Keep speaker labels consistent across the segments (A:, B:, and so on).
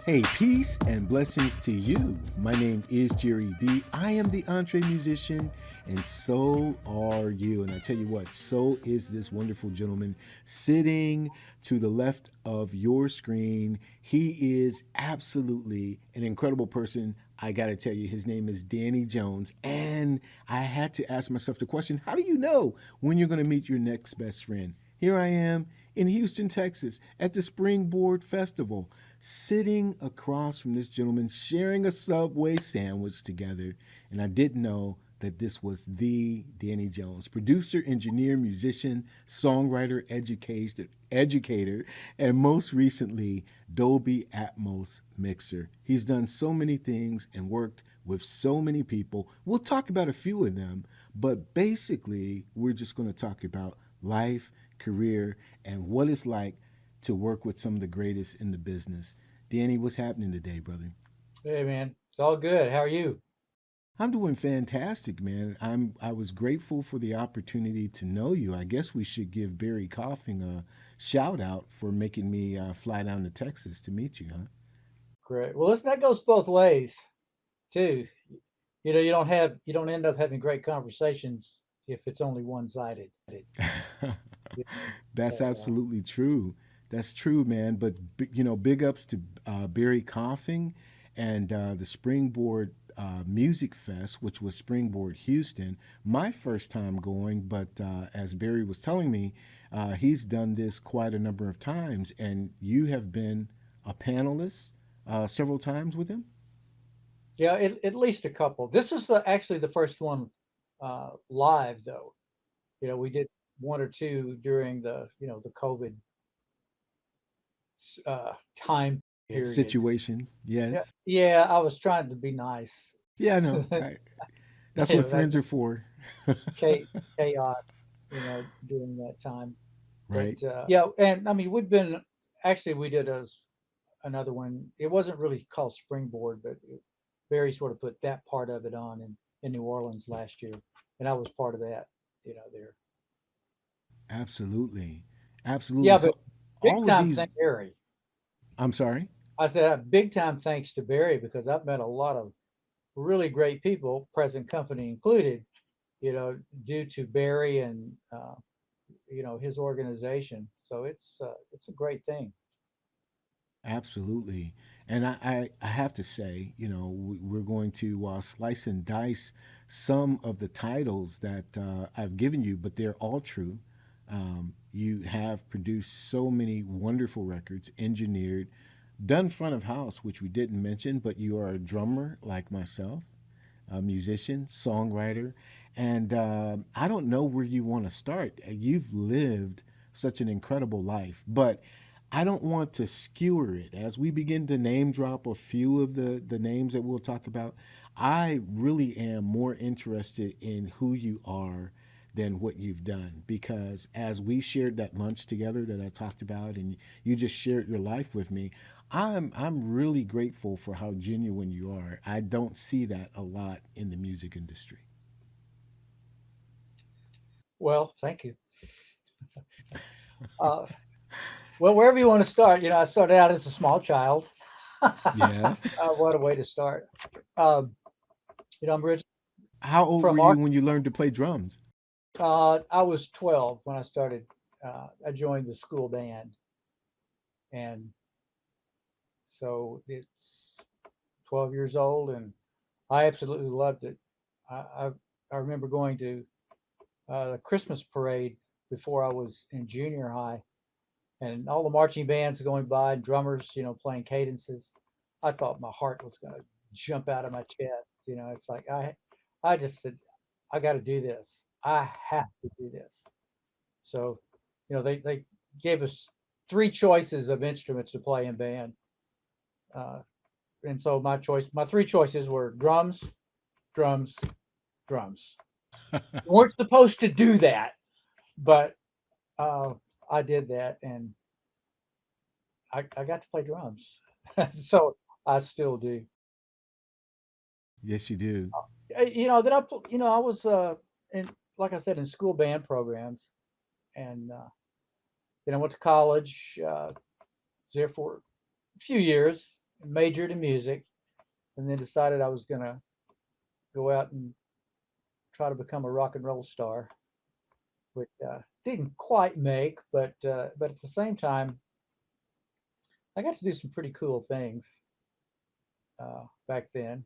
A: Hey, peace and blessings to you. My name is Jerry B. I am the entree musician, and so are you. And I tell you what, so is this wonderful gentleman sitting to the left of your screen. He is absolutely an incredible person. I got to tell you, his name is Danny Jones. And I had to ask myself the question, how do you know when you're going to meet your next best friend? Here I am in Houston, Texas, at the Springboard Festival, sitting across from this gentleman, sharing a Subway sandwich together. And I didn't know that this was the Danny Jones, producer, engineer, musician, songwriter, educator, and most recently, Dolby Atmos Mixer. He's done so many things and worked with so many people. We'll talk about a few of them, but basically, we're just going to talk about life, career, and what it's like to work with some of the greatest in the business. Danny, what's happening today, brother?
B: Hey man, it's all good. How are you?
A: I'm doing fantastic, man. I was grateful for the opportunity to know you. I guess we should give Barry Coffing a shout out for making me fly down to Texas to meet you,
B: Great. Well, listen, that goes both ways too. You don't end up having great conversations if it's only one-sided.
A: huh?
B: You
A: That's
B: know,
A: absolutely true. That's true, man. But big ups to Barry Coffing and the Springboard Music Fest, which was Springboard Houston. My first time going, but as Barry was telling me, he's done this quite a number of times, and you have been a panelist several times with him.
B: yeah, at least a couple. This is the actually the first one live though. We did one or two during the COVID time period.
A: Situation,
B: Yeah,
A: yes.
B: yeah, I was trying to be nice.
A: Yeah, I know. That's what
B: That
A: friends are for.
B: chaos, during that time. But
A: Right.
B: yeah, and I mean, we did another one. It wasn't really called Springboard, but Barry sort of put that part of it on in New Orleans last year, and I was part of that, there.
A: Absolutely. Absolutely.
B: Yeah, but
A: So
B: big
A: all of
B: time
A: these,
B: thank Barry.
A: I'm sorry.
B: I said big time thanks to Barry because I've met a lot of really great people, present company included, due to Barry and his organization. So it's a great thing.
A: Absolutely. And I have to say, we're going to slice and dice some of the titles that I've given you, but they're all true. You have produced so many wonderful records, engineered, done front of house, which we didn't mention, but you are a drummer like myself, a musician, songwriter, and I don't know where you want to start. You've lived such an incredible life, but I don't want to skewer it. As we begin to name drop a few of the names that we'll talk about, I really am more interested in who you are than what you've done. Because as we shared that lunch together that I talked about, and you just shared your life with me, I'm really grateful for how genuine you are. I don't see that a lot in the music industry.
B: Well, thank you. Uh, well, wherever you want to start, I started out as a small child.
A: Yeah.
B: What a way to start. Um, I'm originally
A: How old were
B: from
A: you
B: Arkansas.
A: when you learned to play drums?
B: I was 12 when I started. I joined the school band, and so it's 12 years old, and I absolutely loved it. I I, I remember going to the Christmas parade before I was in junior high, and all the marching bands going by, and drummers, playing cadences. I thought my heart was going to jump out of my chest. It's like I just said, I got to do this. I have to do this. So, they gave us three choices of instruments to play in band, uh, and so my three choices were drums, drums, drums. We weren't supposed to do that, but uh, I did that, and I got to play drums. So I still do.
A: Yes, you do.
B: I was in, like I said, in school band programs, and then I went to college. Was there for a few years. majored in music, and then decided I was gonna go out and try to become a rock and roll star, which didn't quite make, but at the same time, I got to do some pretty cool things back then.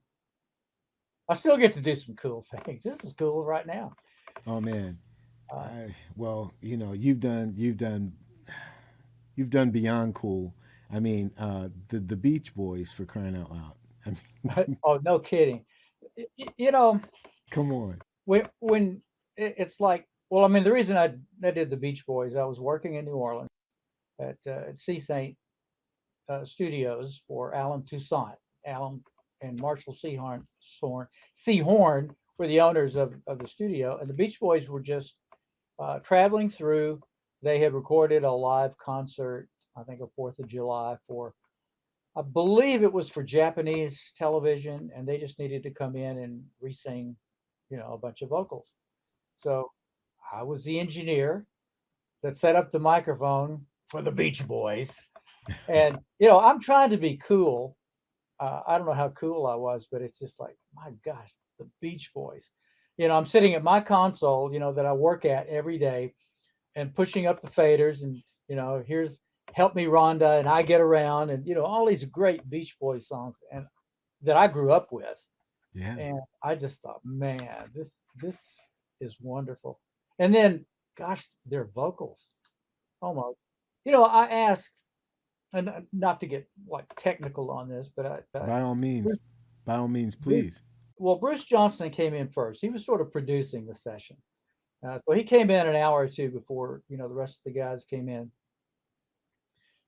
B: I still get to do some cool things. This is cool right now.
A: Oh man,
B: Uh,
A: well, you've done beyond cool. I mean, the Beach Boys, for crying out loud. I mean,
B: oh, no kidding. You know,
A: come on.
B: when it's like, well, I mean, the reason I did the Beach Boys, I was working in New Orleans at Toussaint Studios for Alan Toussaint. Alan and Marshall Sehorn were the owners of the studio, and the Beach Boys were just traveling through. They had recorded a live concert, I think, a Fourth of July for, I believe it was for Japanese television, and they just needed to come in and re-sing, a bunch of vocals. So I was the engineer that set up the microphone for the Beach Boys, and I'm trying to be cool. I don't know how cool I was, but it's just like, my gosh, the Beach Boys. I'm sitting at my console, that I work at every day, and pushing up the faders, and here's "Help Me Rhonda" and "I Get Around," and all these great Beach Boys songs, and that I grew up with.
A: Yeah.
B: And I just thought, man, this is wonderful. And then, gosh, their vocals, almost. I asked, and not to get like technical on this, but
A: By all
B: Bruce,
A: means, by all means,
B: Bruce,
A: please.
B: well, Bruce Johnston came in first. He was sort of producing the session. So he came in an hour or two before the rest of the guys came in,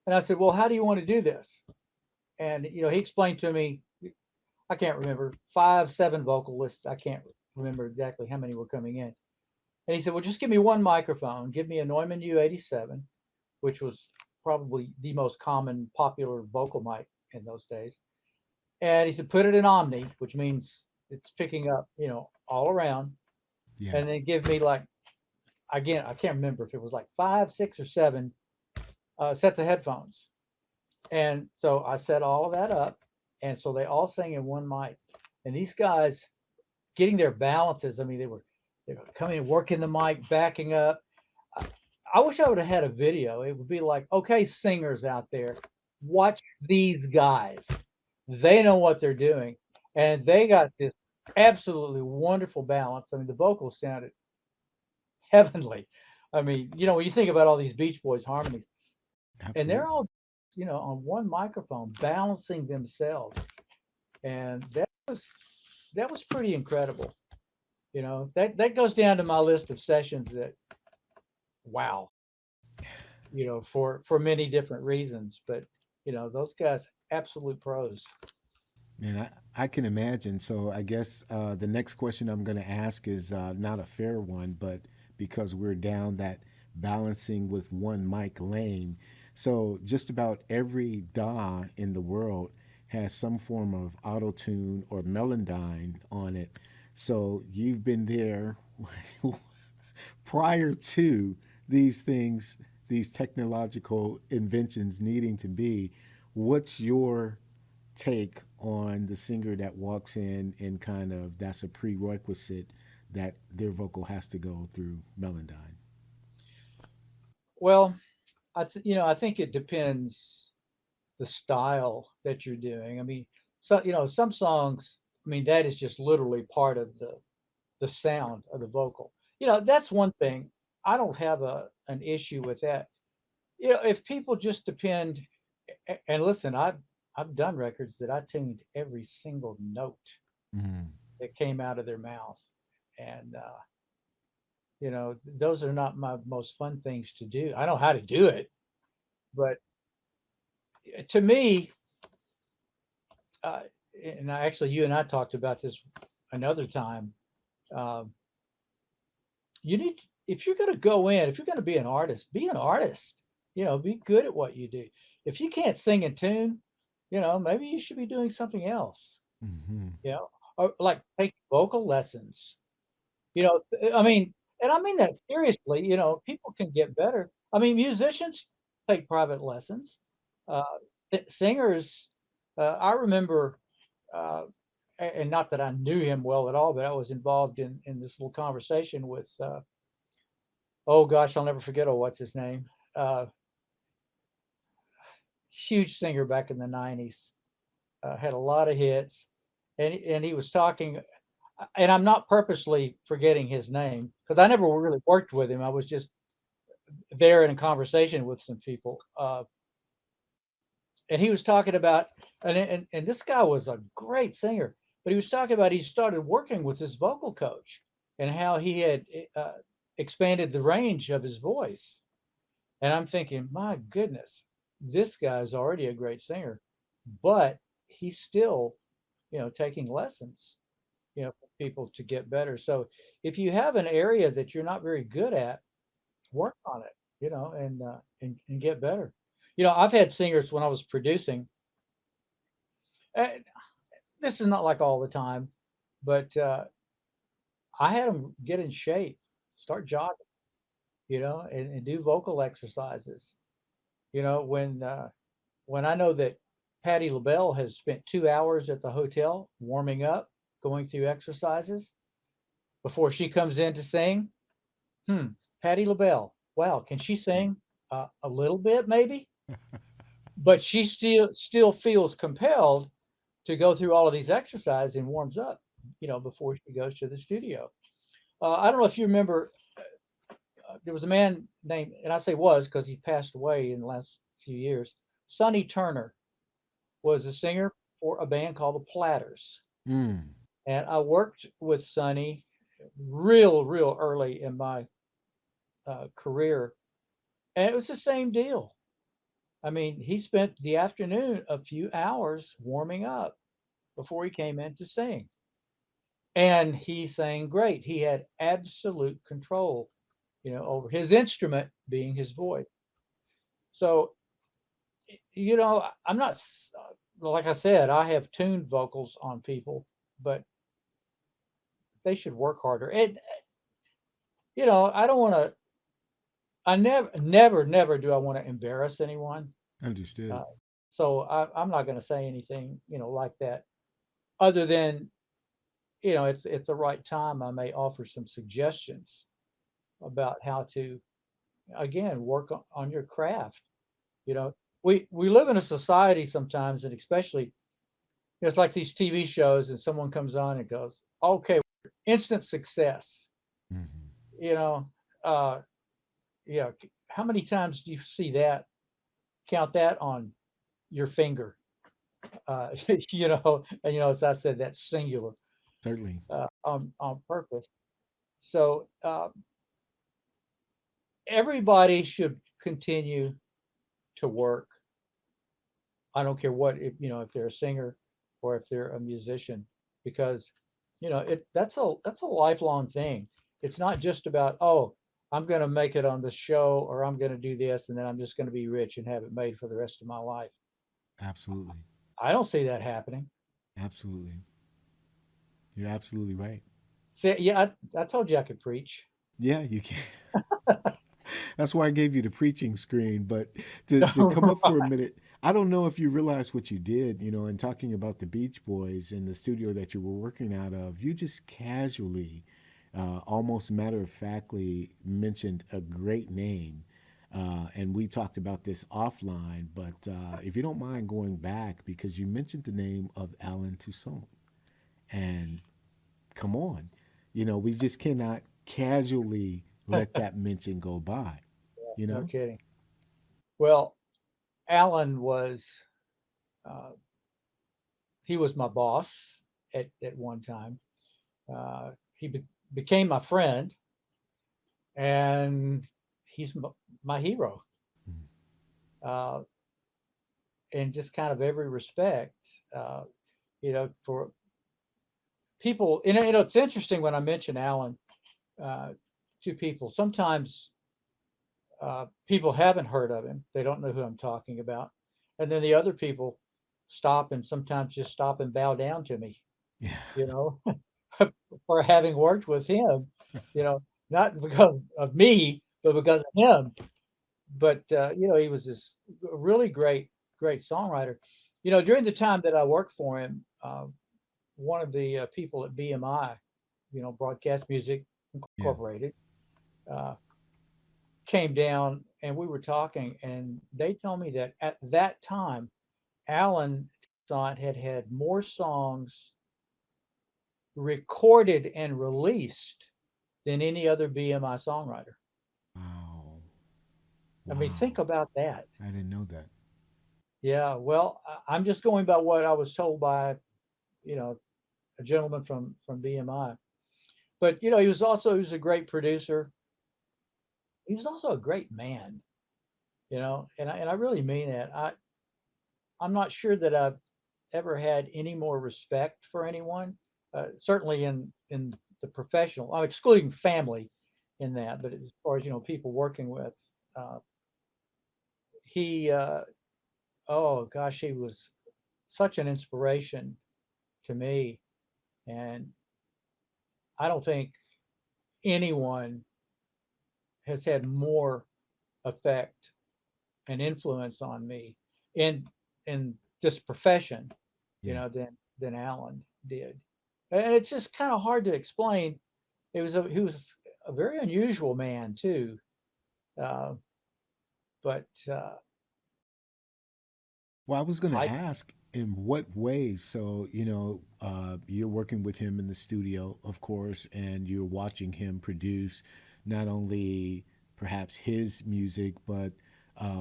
B: and I said, "Well, how do you want to do this?" And he explained to me. I can't remember, 5, 7 vocalists. I can't remember exactly how many were coming in. And he said, "Well, just give me one microphone. Give me a Neumann U87, which was probably the most common popular vocal mic in those days." And he said, "Put it in Omni, which means it's picking up, all around.
A: Yeah.
B: And then give me like, again, I can't remember if it was like 5, 6, or 7 sets of headphones." And so I set all of that up. And so they all sang in one mic. And these guys getting their balances, I mean, they were coming and working the mic, backing up. I, I wish I would have had a video. It would be like, okay, singers out there, watch these guys. They know what they're doing. And they got this absolutely wonderful balance. I mean, the vocals sounded heavenly. I mean, when you think about all these Beach Boys harmonies, and they're
A: Absolutely.
B: all, on one microphone balancing themselves. And that was pretty incredible. That goes down to my list of sessions that, wow, for many different reasons. But those guys, absolute pros.
A: Man, I can imagine. So I guess the next question I'm going to ask is not a fair one, but because we're down that balancing with one mic lane. So just about every DAW in the world has some form of auto tune or melodyne on it. So you've been there prior to these things, these technological inventions needing to be. What's your take on the singer that walks in and kind of that's a prerequisite that their vocal has to go through melodyne?
B: Well, I think it depends the style that you're doing. I mean, so some songs. I mean, that is just literally part of the sound of the vocal. That's one thing. I don't have an issue with that. If people just depend, and listen, I've done records that I tuned every single note
A: Mm,
B: that came out of their mouth, and those are not my most fun things to do. I know how to do it, but to me, uh, and actually, you and I talked about this another time. Um, you need if you're going to go in, if you're going to be an artist, be an artist. Be good at what you do. If you can't sing and tune, maybe you should be doing something else.
A: mm-hmm.
B: Or like take vocal lessons. I mean, and I mean that seriously. People can get better. I mean, musicians take private lessons. Uh, Singers. I remember, uh, and not that I knew him well at all, but I was involved in this little conversation with, oh gosh, I'll never forget. Oh, what's his name? Uh, Huge singer back in the '90s. Had a lot of hits, and he was talking. And I'm not purposely forgetting his name because I never really worked with him. I was just there in a conversation with some people, and he was talking about, and this guy was a great singer, but he was talking about he started working with his vocal coach and how he had uh, expanded the range of his voice. And I'm thinking, my goodness, this guy is already a great singer, but he's still, taking lessons, for people to get better. So if you have an area that you're not very good at, work on it, and get better. I've had singers when I was producing. Uh, this is not like all the time, but I had them get in shape, start jogging, and do vocal exercises. When I know that Patti LaBelle has spent 2 hours at the hotel warming up, going through exercises before she comes in to sing. Hmm, Patti LaBelle. Wow, can she sing a little bit maybe? But she still feels compelled to go through all of these exercises and warms up, before she goes to the studio. I don't know if you remember, there was a man named, and I say was because he passed away in the last few years. Sonny Turner was a singer for a band called the Platters,
A: Mm.
B: and I worked with Sonny real early in my career, and it was the same deal. I mean, he spent the afternoon a few hours warming up before he came in to sing. And he sang great. He had absolute control, over his instrument being his voice. So, I'm not, like I said, I have tuned vocals on people, but they should work harder. And, I don't want to, I never do I want to embarrass anyone.
A: Understood.
B: Uh, so I'm not going to say anything, like that, other than, it's the right time. I may offer some suggestions about how to, again, work on your craft. You know, we live in a society sometimes, and especially, it's like these TV shows, and someone comes on and goes, "Okay, instant success."
A: Hmm.
B: You know, uh, yeah. How many times do you see that? Count that on your finger. And as I said, that's singular,
A: Certainly.
B: on purpose. So everybody should continue to work. I don't care what, if they're a singer or if they're a musician, because that's a lifelong thing. It's not just about, oh, I'm going to make it on the show, or I'm going to do this and then I'm just going to be rich and have it made for the rest of my life.
A: Absolutely.
B: I don't see that happening.
A: Absolutely. You're absolutely right.
B: See, yeah, I told you I could preach.
A: Yeah, you can. That's why I gave you the preaching screen. But to come up for a minute, I don't know if you realize what you did, in talking about the Beach Boys in the studio that you were working out of. You just casually, almost matter of factly, mentioned a great name. And we talked about this offline, but if you don't mind going back, because you mentioned the name of Alan Toussaint. And come on, we just cannot casually let that mention go by, you
B: No
A: know?
B: kidding. Well, Alan was uh, he was my boss at one time. He became my friend, and he's my hero,
A: Mm.
B: uh, in just kind of every respect. For people, it's interesting when I mention Alan uh, to people. Sometimes people haven't heard of him; they don't know who I'm talking about, and then the other people stop and sometimes just stop and bow down to me.
A: Yeah.
B: You know, for having worked with him, you know, not because of me, but because of him. But he was this really great songwriter. During the time that I worked for him, one of the people at BMI, Broadcast Music
A: Yeah.
B: Incorporated, uh, came down and we were talking, and they told me that at that time, Alan Toussaint had had more songs recorded and released than any other BMI songwriter.
A: Wow.
B: I mean, think
A: Wow.
B: about that.
A: I didn't know that.
B: Yeah, well, I'm just going by what I was told by, you know, a gentleman from BMI. But he was a great producer. He was also a great man, and I really mean that. I'm not sure that I've ever had any more respect for anyone. Certainly in the professional, I'm excluding family in that, but as far as people working with, uh, he oh gosh, he was such an inspiration to me, and I don't think anyone has had more effect and influence on me in in this profession,
A: Yeah.
B: than Alan did. And it's just kind of hard to explain. He was a very unusual man too, uh, but
A: Well, I was going to
B: I
A: ask in what ways. So, you're working with him in the studio, of course, and you're watching him produce not only perhaps his music, but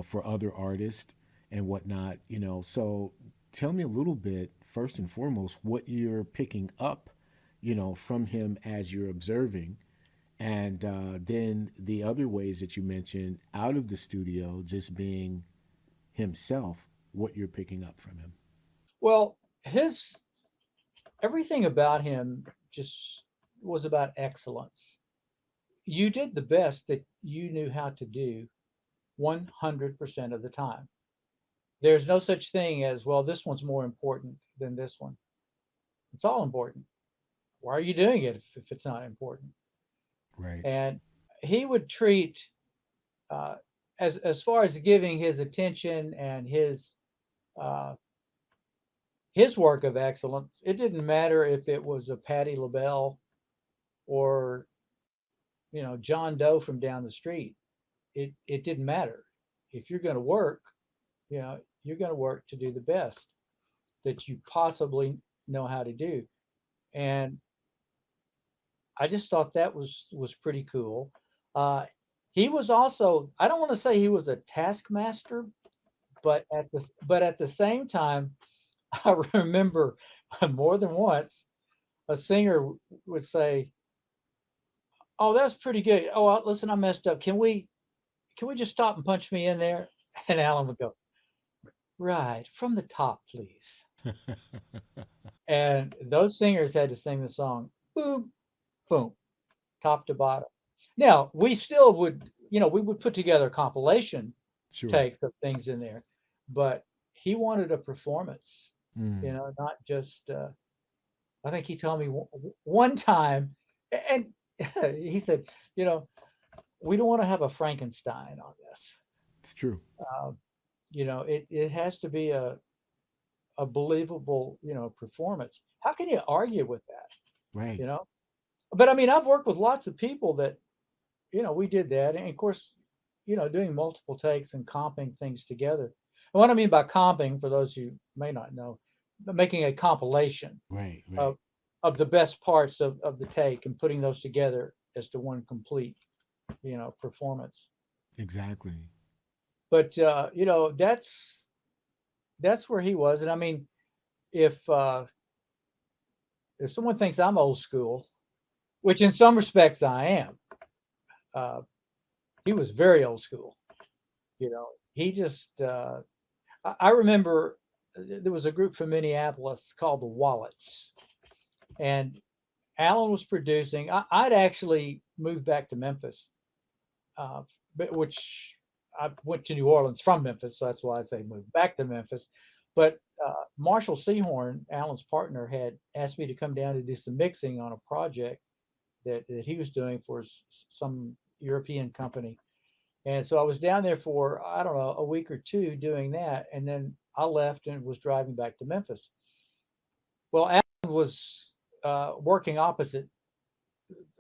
A: for other artists and whatnot, So, tell me a little bit, first and foremost, what you're picking up, from him as you're observing. And then the other ways that you mentioned out of the studio, just being himself, what you're picking up from him.
B: well, his everything about him just was about excellence. You did the best that you knew how to do 100% of the time. There's no such thing as, well, this one's more important than this one. It's all important. Why are you doing it if it's not important?
A: Right.
B: And he would treat, uh, as far as giving his attention and uh, his work of excellence. It didn't matter if it was a Patti Labelle or John Doe from down the street. It didn't matter. If you're going to work, you're going to work to do the best that you possibly know how to do. And I just thought that was pretty cool. Uh, he was also, I don't want to say he was a taskmaster, but at the same time, I remember more than once a singer would say, "Oh, that's pretty good. Oh, listen, I messed up. Can we just stop and punch me in there?" And Alan would go, "Right, from the top, please." And those singers had to sing the song, boom, boom, top to bottom. Now, we still we would put together compilation
A: Sure.
B: takes of things in there, but he wanted a performance,
A: Mm.
B: not just, I think he told me one time, and he said, you know, we don't want to have a Frankenstein on this.
A: It's true.
B: Uh, it has to be a believable, performance. How can you argue with that?
A: Right.
B: You know, but I mean, I've worked with lots of people that, we did that. And of course, doing multiple takes and comping things together. And what I mean by comping, for those who may not know, making a compilation
A: Right. Right.
B: of of the best parts of the take and putting those together as to one complete, performance.
A: Exactly.
B: But that's where he was. And I mean, if someone thinks I'm old school, which in some respects I am, uh, he was very old school. He just I remember there was a group from Minneapolis called the Wallets, and Alan was producing. I'd actually moved back to Memphis, uh, which I went to New Orleans from Memphis, so that's why I say moved back to Memphis. But Marshall Sehorn, Alan's partner, had asked me to come down to do some mixing on a project that he was doing for some European company. And so I was down there for, I don't know, a week or two doing that. And then I left and was driving back to Memphis. Well, Alan was working opposite.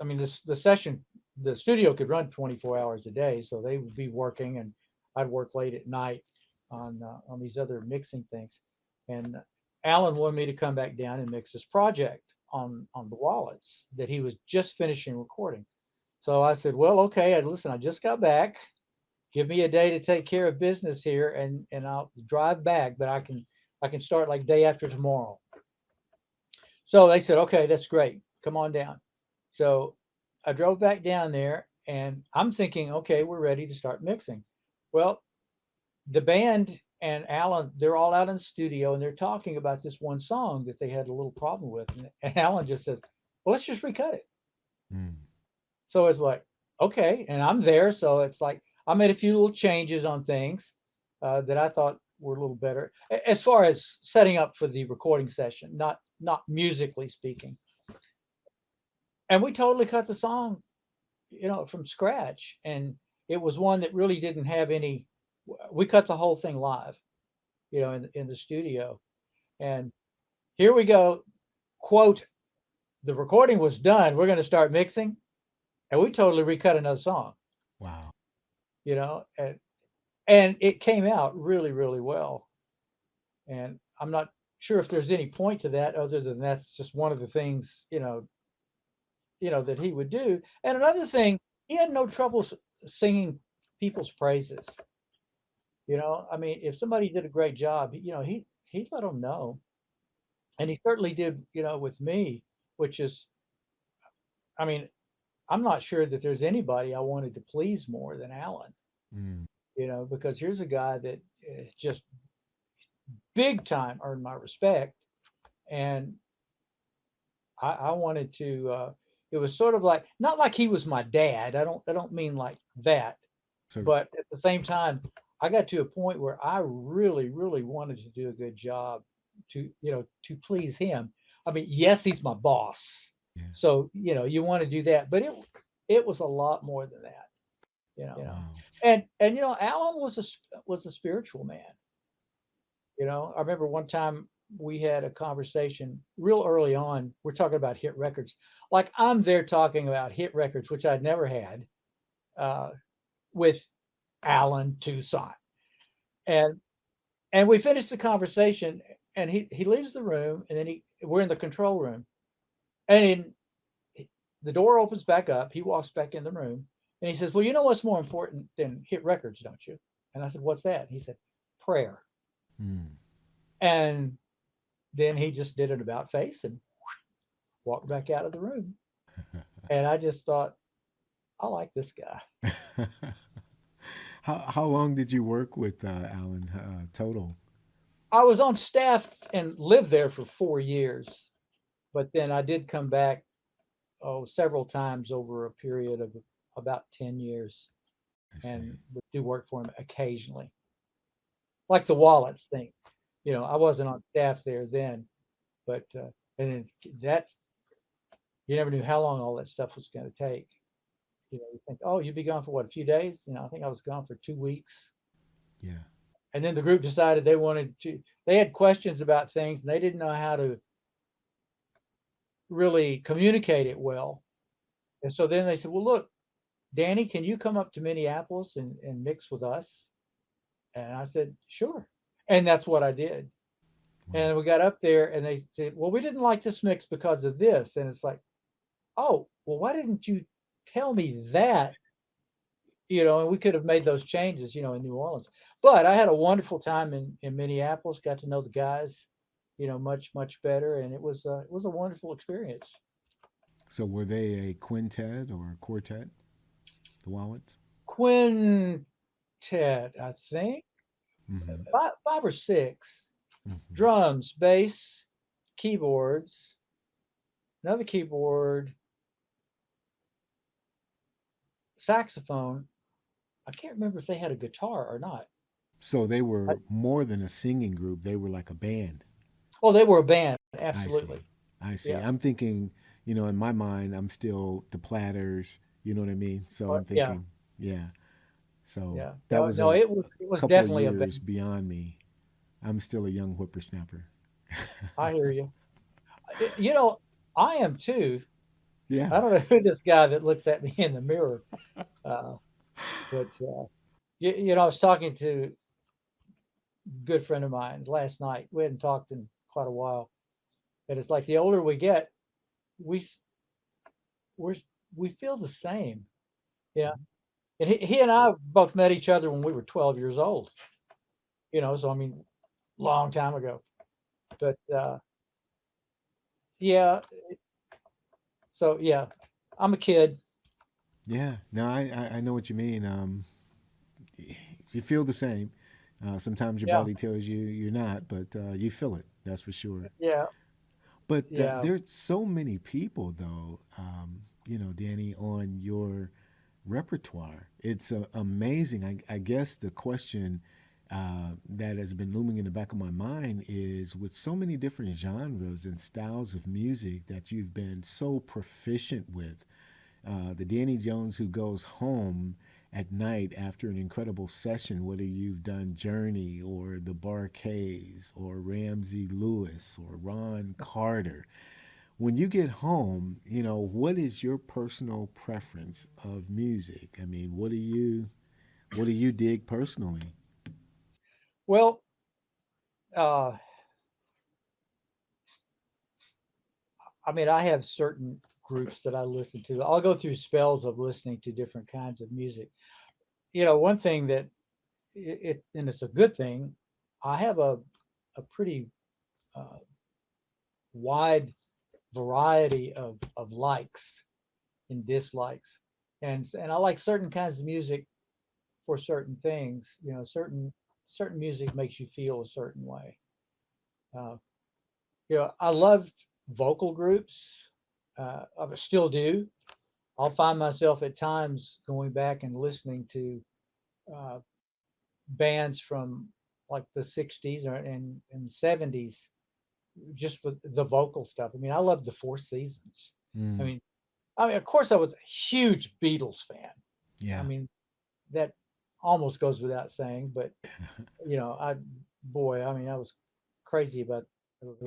B: I mean, the session, the studio could run 24 hours a day. So they would be working and I'd work late at night on these other mixing things. And Alan wanted me to come back down and mix this project on the wallets that he was just finishing recording. So I said, well, okay, listen, I just got back. Give me a day to take care of business here, and I'll drive back, but I can start like day after tomorrow. So they said, okay, that's great. Come on down. So I drove back down there, and I'm thinking, okay, we're ready to start mixing. Well, the band and Alan, they're all out in the studio, and they're talking about this one song that they had a little problem with, and Alan just says, well, let's just recut it.
A: Mm.
B: So it's like, okay, and I'm there, so it's like I made a few little changes on things that I thought were a little better as far as setting up for the recording session, not musically speaking. And we totally cut the song, from scratch, and it was one that really didn't have any. We cut the whole thing live, in the studio, and here we go. Quote: the recording was done. We're going to start mixing, and we totally recut another song.
A: Wow.
B: And it came out really, really well. And I'm not sure if there's any point to that other than that's just one of the things, that he would do. And another thing, he had no trouble singing people's praises. I mean, if somebody did a great job, he let them know. And he certainly did, with me, which is, I mean, I'm not sure that there's anybody I wanted to please more than Alan,
A: Mm.
B: because here's a guy that just big time earned my respect. And I wanted to, it was sort of like, not like he was my dad. I don't mean like that,
A: So,
B: but at the same time, I got to a point where I really, really wanted to do a good job to please him. I mean, yes, he's my boss.
A: yeah.
B: So, you want to do that, but it was a lot more than that, you know.
A: Wow.
B: And Alan was a spiritual man. I remember one time we had a conversation real early on. We're talking about hit records. Like I'm there talking about hit records, which I'd never had uh, with Alan Toussaint. And and we finished the conversation, and he leaves the room, and then we're in the control room, and the door opens back up. He walks back in the room, and he says, "Well, you know what's more important than hit records, don't you?" And I said, "What's that?" He said, "Prayer."
A: Mm.
B: And then he just did an about face and walked back out of the room. And I just thought, I like this guy.
A: How long did you work with Alan total?
B: I was on staff and lived there for 4 years, but then I did come back several times over a period of about 10 years
A: I see.
B: and would do work for him occasionally, like the wallets thing. I wasn't on staff there then, but and then that you never knew how long all that stuff was going to take. You think, oh, you'd be gone for what, a few days? I think I was gone for 2 weeks.
A: Yeah.
B: And then the group decided they had questions about things and they didn't know how to really communicate it well. And so then they said, well, look, Danny, can you come up to Minneapolis and mix with us? And I said, sure. And that's what I did.
A: Wow.
B: And we got up there and they said, well, we didn't like this mix because of this. And it's like, oh, well, why didn't you tell me that? And we could have made those changes, in New Orleans. But I had a wonderful time in Minneapolis, got to know the guys, much, much better. And it was a wonderful experience.
A: So were they a quintet or a quartet? The Wallets?
B: Quintet, I think,
A: Mm-hmm.
B: five or six.
A: Mm-hmm.
B: Drums, bass, keyboards, another keyboard, saxophone. I can't remember if they had a guitar or not.
A: So they
B: I,
A: were more than a singing group. They were like a band.
B: oh, they were a band,
A: I
B: absolutely.
A: see. I see.
B: Yeah.
A: I'm thinking, in my mind, I'm still the Platters. You know what I mean? So I'm
B: Yeah.
A: thinking, yeah. So
B: yeah.
A: that
B: No,
A: was
B: no,
A: a
B: it was
A: couple of
B: definitely a
A: years
B: band.
A: beyond me. I'm still a young whippersnapper.
B: I hear you. You know, I am too.
A: Yeah.
B: I don't know who this guy that looks at me in the mirror, uh, but you know, I was talking to a good friend of mine last night. We hadn't talked in quite a while, and it's like the older we get, we we're we feel the same. Yeah, and he and I both met each other when we were 12 years old. You know, so I mean, long time ago. But yeah, so yeah, I'm a kid.
A: Yeah. No, I know what you mean. You feel the same. Sometimes your
B: Yeah,
A: body tells you you're not, but you feel it. That's for sure.
B: yeah,
A: But
B: yeah.
A: there's so many people, though, Danny, on your repertoire. It's amazing. I guess the question that has been looming in the back of my mind is with so many different genres and styles of music that you've been so proficient with, the Danny Jones who goes home at night after an incredible session, whether you've done Journey or the Barkays or Ramsey Lewis or Ron Carter. When you get home, what is your personal preference of music? I mean, what do you dig personally?
B: Well, uh, I mean, I have certain groups that I listen to. I'll go through spells of listening to different kinds of music. You know, one thing that and it's a good thing. I have a pretty uh, wide variety of likes and dislikes, and I like certain kinds of music for certain things. You know, certain music makes you feel a certain way. Uh, you know, I loved vocal groups. I still do. I'll find myself at times going back and listening to uh, bands from like the 60s and 70s just with the vocal stuff. I mean, I love the Four Seasons. I
A: Mm,
B: mean, of course, I was a huge Beatles fan. I
A: yeah.
B: mean, that almost goes without saying, but you know, boy, I mean, I was crazy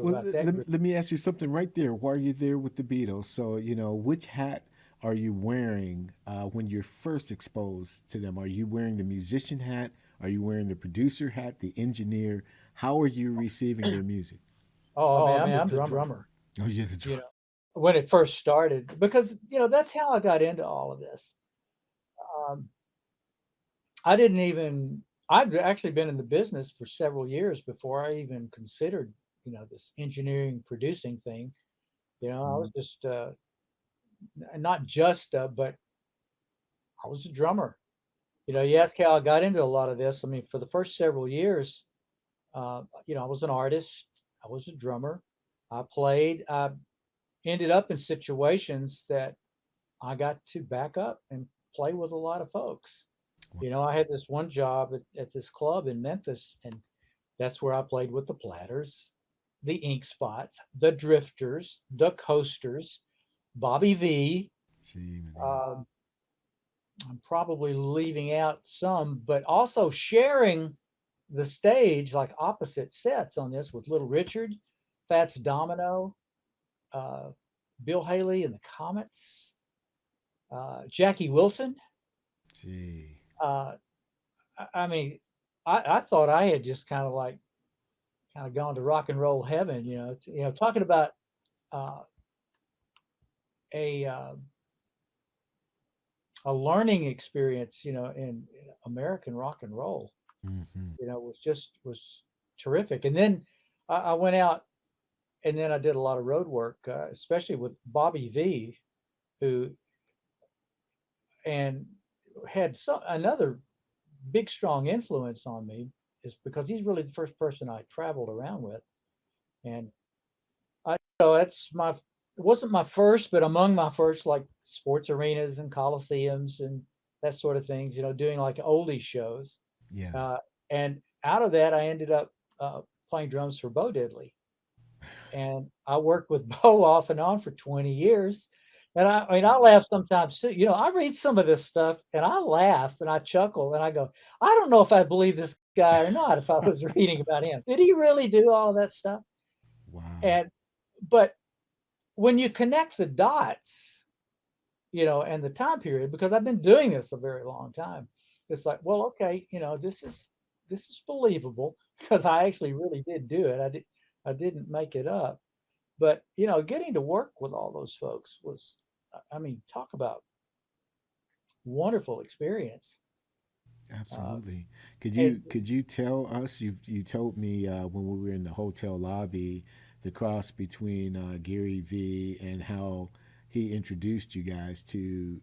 A: Well,
B: about that group.
A: let me ask you something right there. While you're there with the Beatles, so which hat are you wearing when you're first exposed to them? Are you wearing the musician hat? Are you wearing the producer hat? The engineer? How are you receiving their music?
B: Oh
A: Oh
B: man, I'm
A: man,
B: the
A: I'm the
B: drummer.
A: drummer. Oh, you're the
B: You
A: drummer.
B: know, when it first started, because you know that's how I got into all of this. Um, I didn't even. I'd actually been in the business for several years before I even considered, you know, this engineering producing thing. You know, I was just not just, but I was a drummer. You know, you ask how I got into a lot of this. I mean, for the first several years, you know, I was an artist. I was a drummer. I played. I ended up in situations that I got to back up and play with a lot of folks. You know, I had this one job at this club in Memphis, and that's where I played with the Platters, the Ink Spots, the Drifters, the Coasters, Bobby V.
A: Gee, man.
B: Um, I'm probably leaving out some, but also sharing the stage like opposite sets on this with Little Richard, Fats Domino, uh, Bill Haley and the Comets, Jackie Wilson.
A: Gee.
B: Uh, I mean, I thought I had just kind of gone to rock and roll heaven, you know, talking about uh, a uh, a learning experience, you know, in American rock and roll,
A: Mm-hmm.
B: you know, was terrific. And then I went out and then I did a lot of road work, especially with Bobby V, who and had another big strong influence on me is because he's really the first person I traveled around with, and so that's my it wasn't my first, but among my first like sports arenas and coliseums and that sort of things. You know, doing like oldie shows,
A: Yeah.
B: uh, and out of that I ended up playing drums for Bo Diddley, and I worked with Bo off and on for 20 years. And I mean, I laugh sometimes too. I read some of this stuff and I laugh and I chuckle and I go, I don't know if I believe this guy or not if I was reading about him. Did he really do all that stuff?
A: Wow.
B: And but when you connect the dots, and the time period, because I've been doing this a very long time, it's like, well, okay, this is believable because I actually really did do it. I didn't make it up. But getting to work with all those folks was, I mean, talk about wonderful experience. Uh,
A: Absolutely. Could
B: and
A: you could you tell us? You told me when we were in the hotel lobby the cross between Gary V and how he introduced you guys to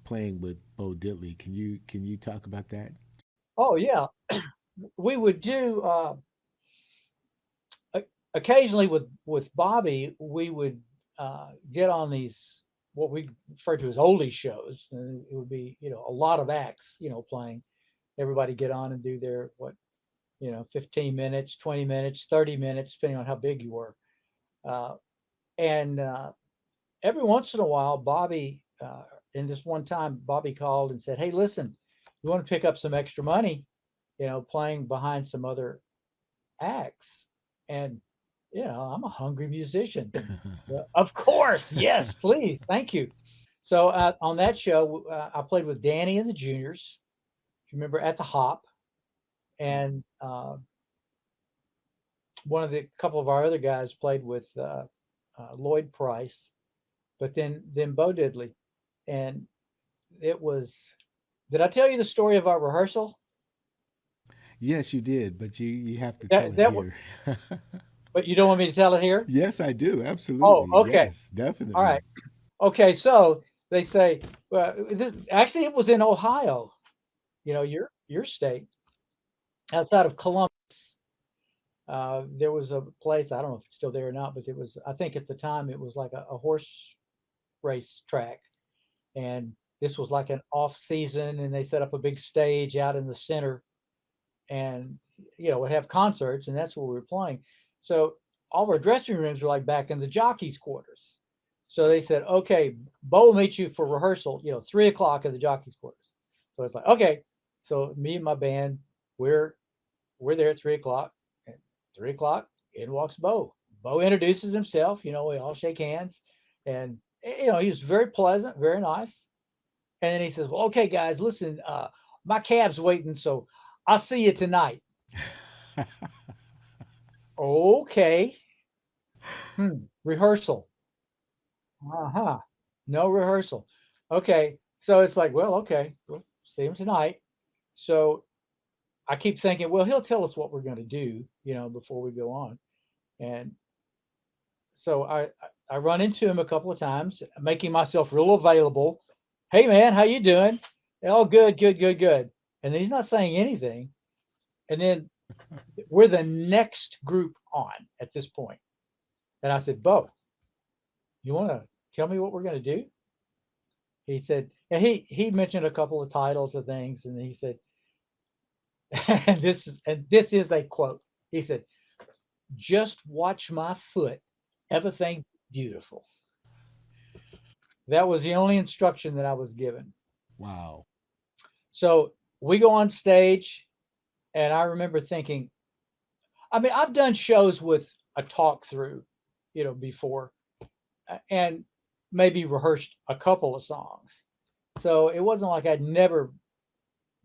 A: playing with Bo Diddley. Can you talk about that?
B: oh yeah, we would do o- occasionally with Bobby. We would get on these what we refer to as oldie shows, and it would be a lot of acts playing. Everybody get on and do their what 15 minutes, 20 minutes, 30 minutes, depending on how big you were. Uh, and every once in a while, Bobby, in this one time, Bobby called and said, "Hey, listen, you want to pick up some extra money, playing behind some other acts?" And I'm a hungry musician. Well, of course, yes, please, thank you. So on that show, I played with Danny and the Juniors. If you remember, at the Hop, and one of the couple of our other guys played with Lloyd Price, but then Bo Diddley, and it was. Did I tell you the story of our rehearsal?
A: Yes, you did, but you have to tell
B: That
A: it
B: that was,
A: here.
B: but you don't want me to tell it here?
A: Yes, I do.
B: Oh,
A: Absolutely.
B: okay,
A: Yes,
B: all
A: definitely.
B: right, okay. So they say, well, actually, it was in Ohio. Your state, outside of Columbus. There was a place, I don't know if it's still there or not, but it was. I think at the time it was like a horse race track, and this was like an off season, and they set up a big stage out in the center, and would have concerts, and that's where we were playing. So all of our dressing rooms were like back in the jockeys' quarters. So they said, okay, Bo will meet you for rehearsal, 3 o'clock at the jockeys' quarters. So it's like, okay. So me and my band, we're we're there at 3 o'clock. At 3 o'clock, in walks Bo. Bo introduces himself. We all shake hands, and he was very pleasant, very nice. And then he says, "Well, okay, guys, listen, my cab's waiting, so I'll see you tonight." Okay. Rehearsal. Uh-huh. No rehearsal. Okay. So it's like, well, okay, we'll see him tonight. So I keep thinking, well, he'll tell us what we're going to do, before we go on. And so I run into him a couple of times, making myself real available. Hey, man, how you doing? Oh, good, good, good, good. And then he's not saying anything. And then we're the next group on at this point. And I said, Bo, you want to tell me what we're going to do? He said, and he mentioned a couple of titles of things, and he said, and this is a quote. He said, "Just watch my foot, everything beautiful." That was the only instruction that I was given.
A: Wow.
B: So we go on stage, and I remember thinking, I mean, I've done shows with a talk through, before, and maybe rehearsed a couple of songs. So it wasn't like I'd never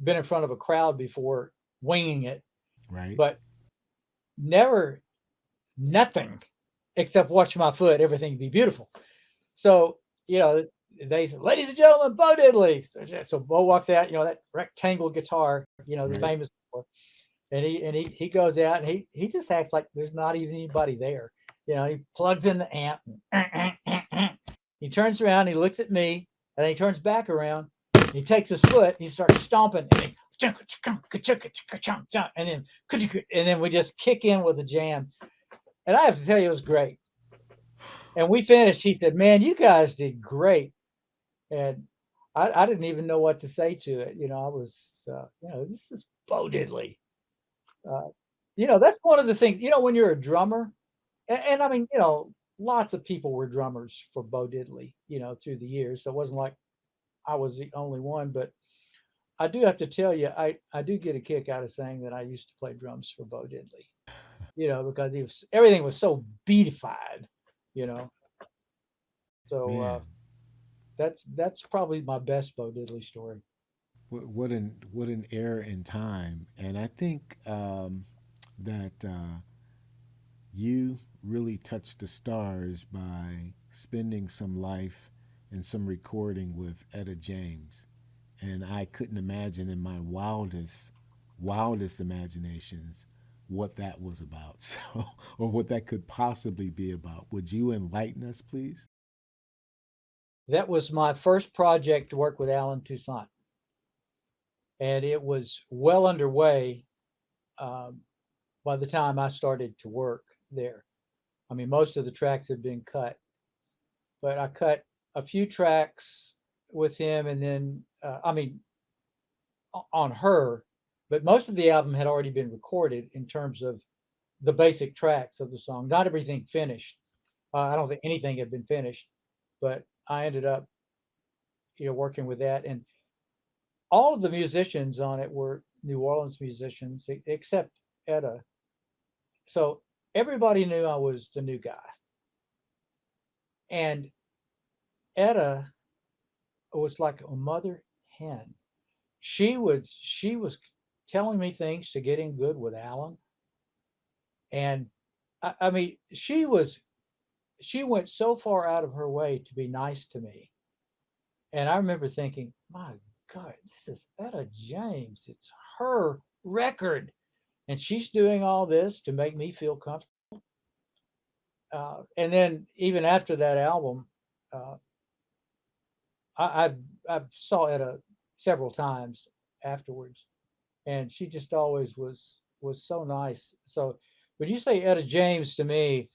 B: been in front of a crowd before winging it,
A: Right.
B: but never nothing except watch my foot, everything be beautiful. So, they said, ladies and gentlemen, Bo Diddley. So Bo walks out, that rectangle guitar, the
A: Right.
B: famous one. And he goes out and he just acts like there's not even anybody there. He plugs in the amp. He turns around, he looks at me, and then he turns back around. He takes his foot, he starts stomping, and then and then we just kick in with a jam. And I have to tell you, it was great. And we finished. He said, "Man, you guys did great." And I didn't even know what to say to it. I was, this is Bo Diddley. Uh, that's one of the things. When you're a drummer, and I mean, lots of people were drummers for Bo Diddley, through the years. So it wasn't like I was the only one, but I do have to tell you, I do get a kick out of saying that I used to play drums for Bo Diddley, because everything was so beatified, you know. So
A: Man,
B: that's probably my best Bo Diddley story.
A: what an era in time, and I think that you really touched the stars by spending some life and some recording with Etta James. And I couldn't imagine in my wildest imaginations what that was about. So, or what that could possibly be about. Would you enlighten us, please?
B: That was my first project to work with Alan Toussaint, and it was well underway um, by the time I started to work there. I mean, most of the tracks had been cut, but I cut a few tracks with him, and then I mean, on her, but most of the album had already been recorded in terms of the basic tracks of the song. Not everything finished. I don't think anything had been finished, but I ended up, working with that, and all of the musicians on it were New Orleans musicians except Etta. So everybody knew I was the new guy, and Etta was like a mother hen. She was telling me things to get in good with Alan, and I mean she went so far out of her way to be nice to me. And I remember thinking, my God, this is Etta James. It's her record. And she's doing all this to make me feel comfortable. And then even after that album, uh, I saw Etta several times afterwards, and she just always was so nice. So when you say Etta James to me,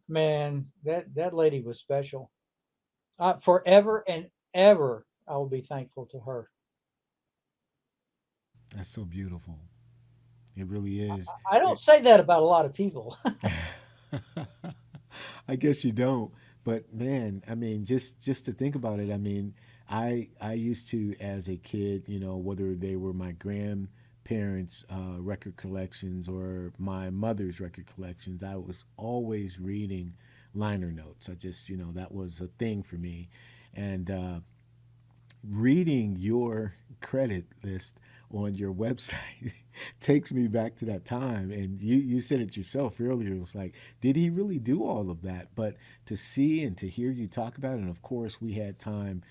B: man, that lady was special. Forever and ever, I will be thankful to her.
A: That's so beautiful. It really is.
B: I don't
A: It,
B: say that about a lot of people.
A: I guess you don't, but man, I mean, just to think about it, I mean, I used to as a kid, whether they were my grandparents' record collections or my mother's record collections, I was always reading liner notes. I just, that was a thing for me, and reading your credit list on your website takes me back to that time. And you said it yourself earlier. It was like, did he really do all of that? But to see and to hear you talk about it, and of course, we had time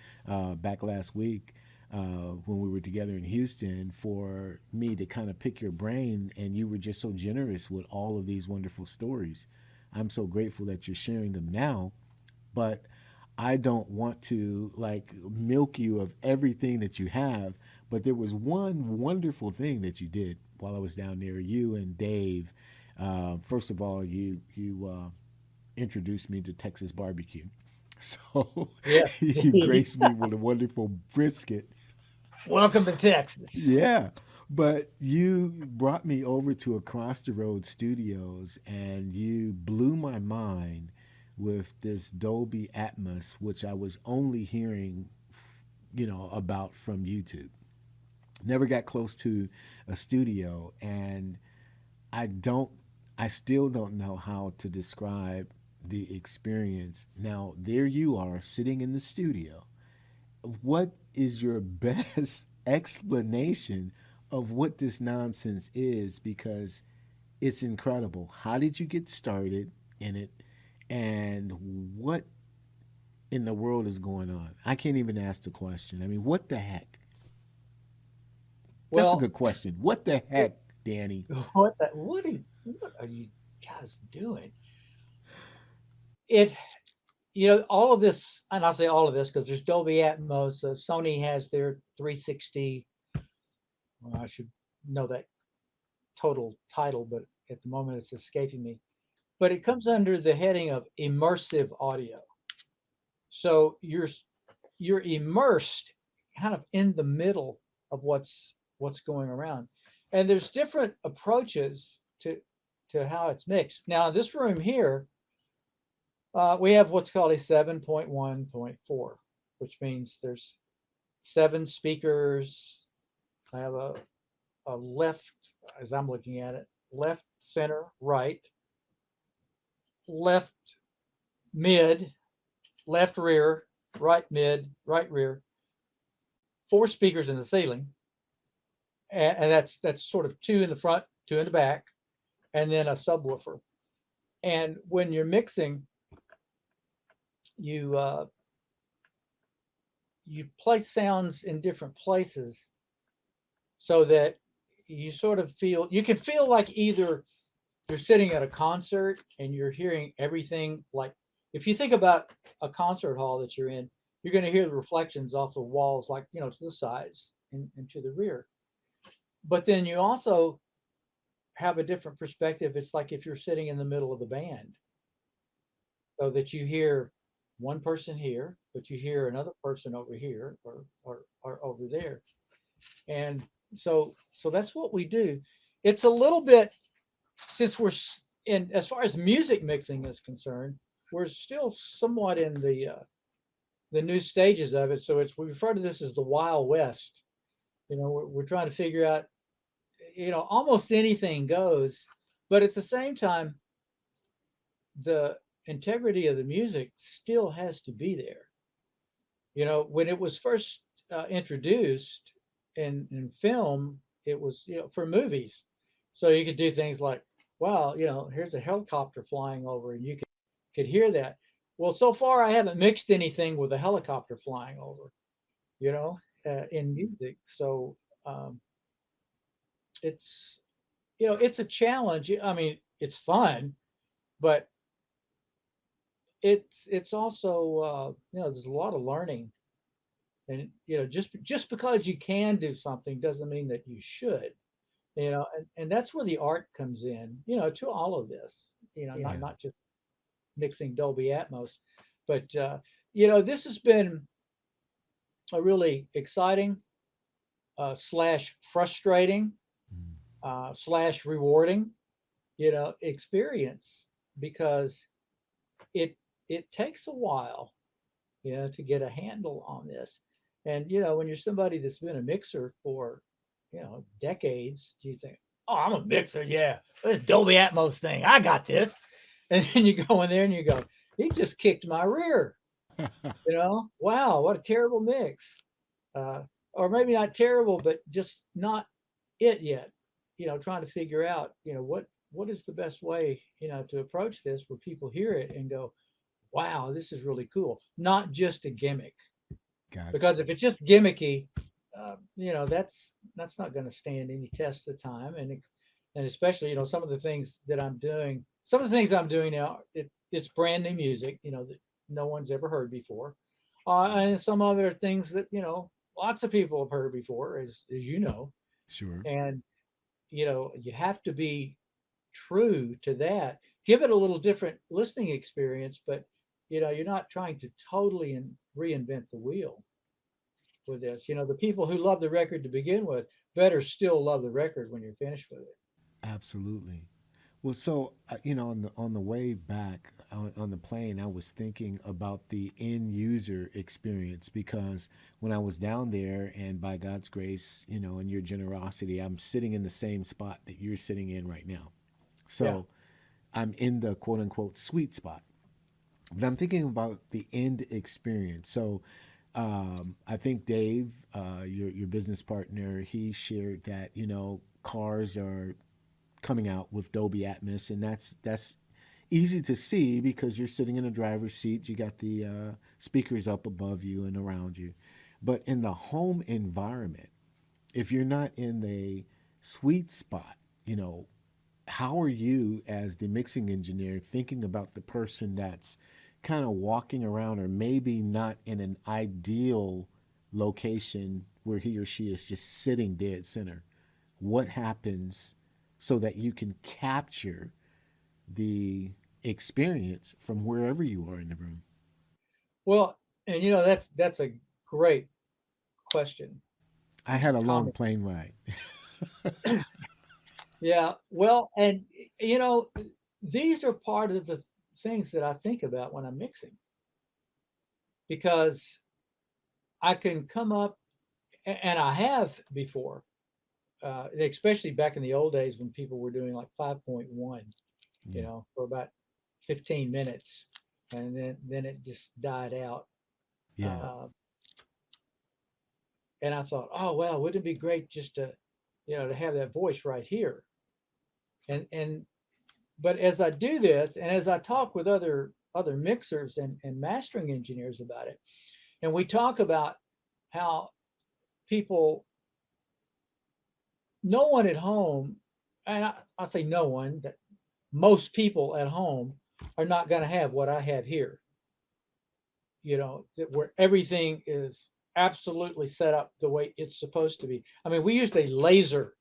A: back last week when we were together in Houston for me to kind of pick your brain, and you were just so generous with all of these wonderful stories. I'm so grateful that you're sharing them now, but I don't want to like milk you of everything that you have. But there was one wonderful thing that you did while I was down there. You and Dave. First of all, you introduced me to Texas barbecue, so
B: Yes,
A: you
B: indeed.
A: graced me with a wonderful brisket.
B: Welcome to Texas.
A: Yeah. But you brought me over to Across the Road Studios and you blew my mind with this Dolby Atmos, which I was only hearing, about from YouTube. Never got close to a studio, and I don't, I still don't know how to describe the experience. Now, there you are sitting in the studio. What is your best explanation of what this nonsense is? Because it's incredible. How did you get started in it? And what in the world is going on? I can't even ask the question. I mean, what the heck? That's a
B: Well,
A: good question. What the
B: it,
A: heck, Danny?
B: what are you guys doing? It all of this, and I'll say all of this because there's Dolby Atmos. Sony has their 360. Well, I should know that total title, but at the moment it's escaping me. But it comes under the heading of immersive audio. So you're immersed kind of in the middle of what's going around. And there's different approaches to how it's mixed. Now, this room here, We have what's called a 7.1.4, which means there's 7 speakers. I have a left, as I'm looking at it, left, center, right, left, mid, left rear, right mid, right rear, 4 speakers in the ceiling, and that's sort of 2 in the front, 2 in the back, and then a subwoofer. And when you're mixing, you you place sounds in different places so that you sort of feel you can feel like either you're sitting at a concert and you're hearing everything. Like if you think about a concert hall that you're in, you're going to hear the reflections off the walls, like to the sides and to the rear. But then you also have a different perspective. It's like if you're sitting in the middle of the band, so that you hear one person here, but you hear another person over here or over there. And so that's what we do. It's a little bit, since we're in, as far as music mixing is concerned, we're still somewhat in the new stages of it. So we refer to this as the Wild West. We're trying to figure out, almost anything goes, but at the same time, the integrity of the music still has to be there. When it was first introduced in film, it was for movies, so you could do things like, wow, here's a helicopter flying over, and you could hear that. Well, so far I haven't mixed anything with a helicopter flying over, in music. So it's it's a challenge. I mean, it's fun, but it's also there's a lot of learning. And just because you can do something doesn't mean that you should. And that's where the art comes in, to all of this. Not
A: Yeah.
B: not just mixing Dolby Atmos, but this has been a really exciting slash frustrating
A: Mm.
B: slash rewarding experience, because it it takes a while to get a handle on this. And when you're somebody that's been a mixer for decades, you think, oh, I'm a mixer, yeah, this Dolby Atmos thing, I got this. And then you go in there and you go, he just kicked my rear. Wow, what a terrible mix. uh, or maybe not terrible, but just not it yet. Trying to figure out what is the best way to approach this where people hear it and go, wow, this is really cool, not just a gimmick.
A: Gotcha.
B: Because if it's just gimmicky, that's not going to stand any test of time. And especially some of the things that I'm doing, some of the things I'm doing now, it's brand new music, that no one's ever heard before, and some other things that lots of people have heard before, as you know.
A: Sure.
B: And you have to be true to that, give it a little different listening experience, but you're not trying to totally reinvent the wheel with this. The people who love the record to begin with better still love the record when you're finished with it.
A: Absolutely. Well, so on the way back on the plane, I was thinking about the end user experience, because when I was down there, and by God's grace, and your generosity, I'm sitting in the same spot that you're sitting in right now.
B: Yeah.
A: So I'm in the quote unquote sweet spot. But I'm thinking about the end experience. So I think Dave, your business partner, he shared that cars are coming out with Dolby Atmos, and that's easy to see because you're sitting in a driver's seat. You got the speakers up above you and around you, but in the home environment, if you're not in the sweet spot, you know, how are you as the mixing engineer thinking about the person that's kind of walking around or maybe not in an ideal location where he or she is just sitting dead center? What happens so that you can capture the experience from wherever you are in the room?
B: Well, and that's a great question
A: I had a long
B: comment.
A: plane ride.
B: Yeah. Well, and you know, these are part of things that I think about when I'm mixing, because I can come up, and I have before, especially back in the old days when people were doing like 5.1,
A: Yeah.
B: for about 15 minutes, and then it just died out.
A: Yeah.
B: Uh, and I thought, oh well, wouldn't it be great just to, to have that voice right here? And but as I do this, and as I talk with other mixers and mastering engineers about it, and we talk about how people, no one at home, and I say no one, that most people at home are not going to have what I have here. Where everything is absolutely set up the way it's supposed to be. I mean, we used a laser,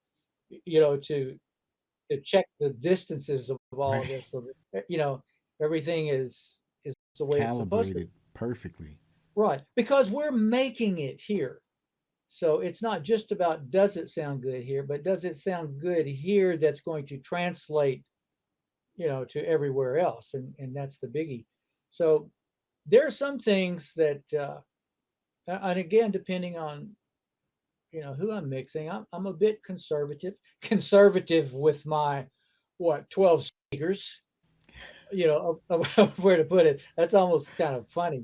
B: to check the distances of all of
A: Right.
B: this, so that everything is the way it's supposed to be.
A: Calibrated perfectly.
B: Right, because we're making it here. So it's not just about does it sound good here, but does it sound good here that's going to translate, to everywhere else, and that's the biggie. So there are some things that, and again, depending on who I'm mixing, I'm a bit conservative with my, what, 12 speakers, of where to put it. That's almost kind of funny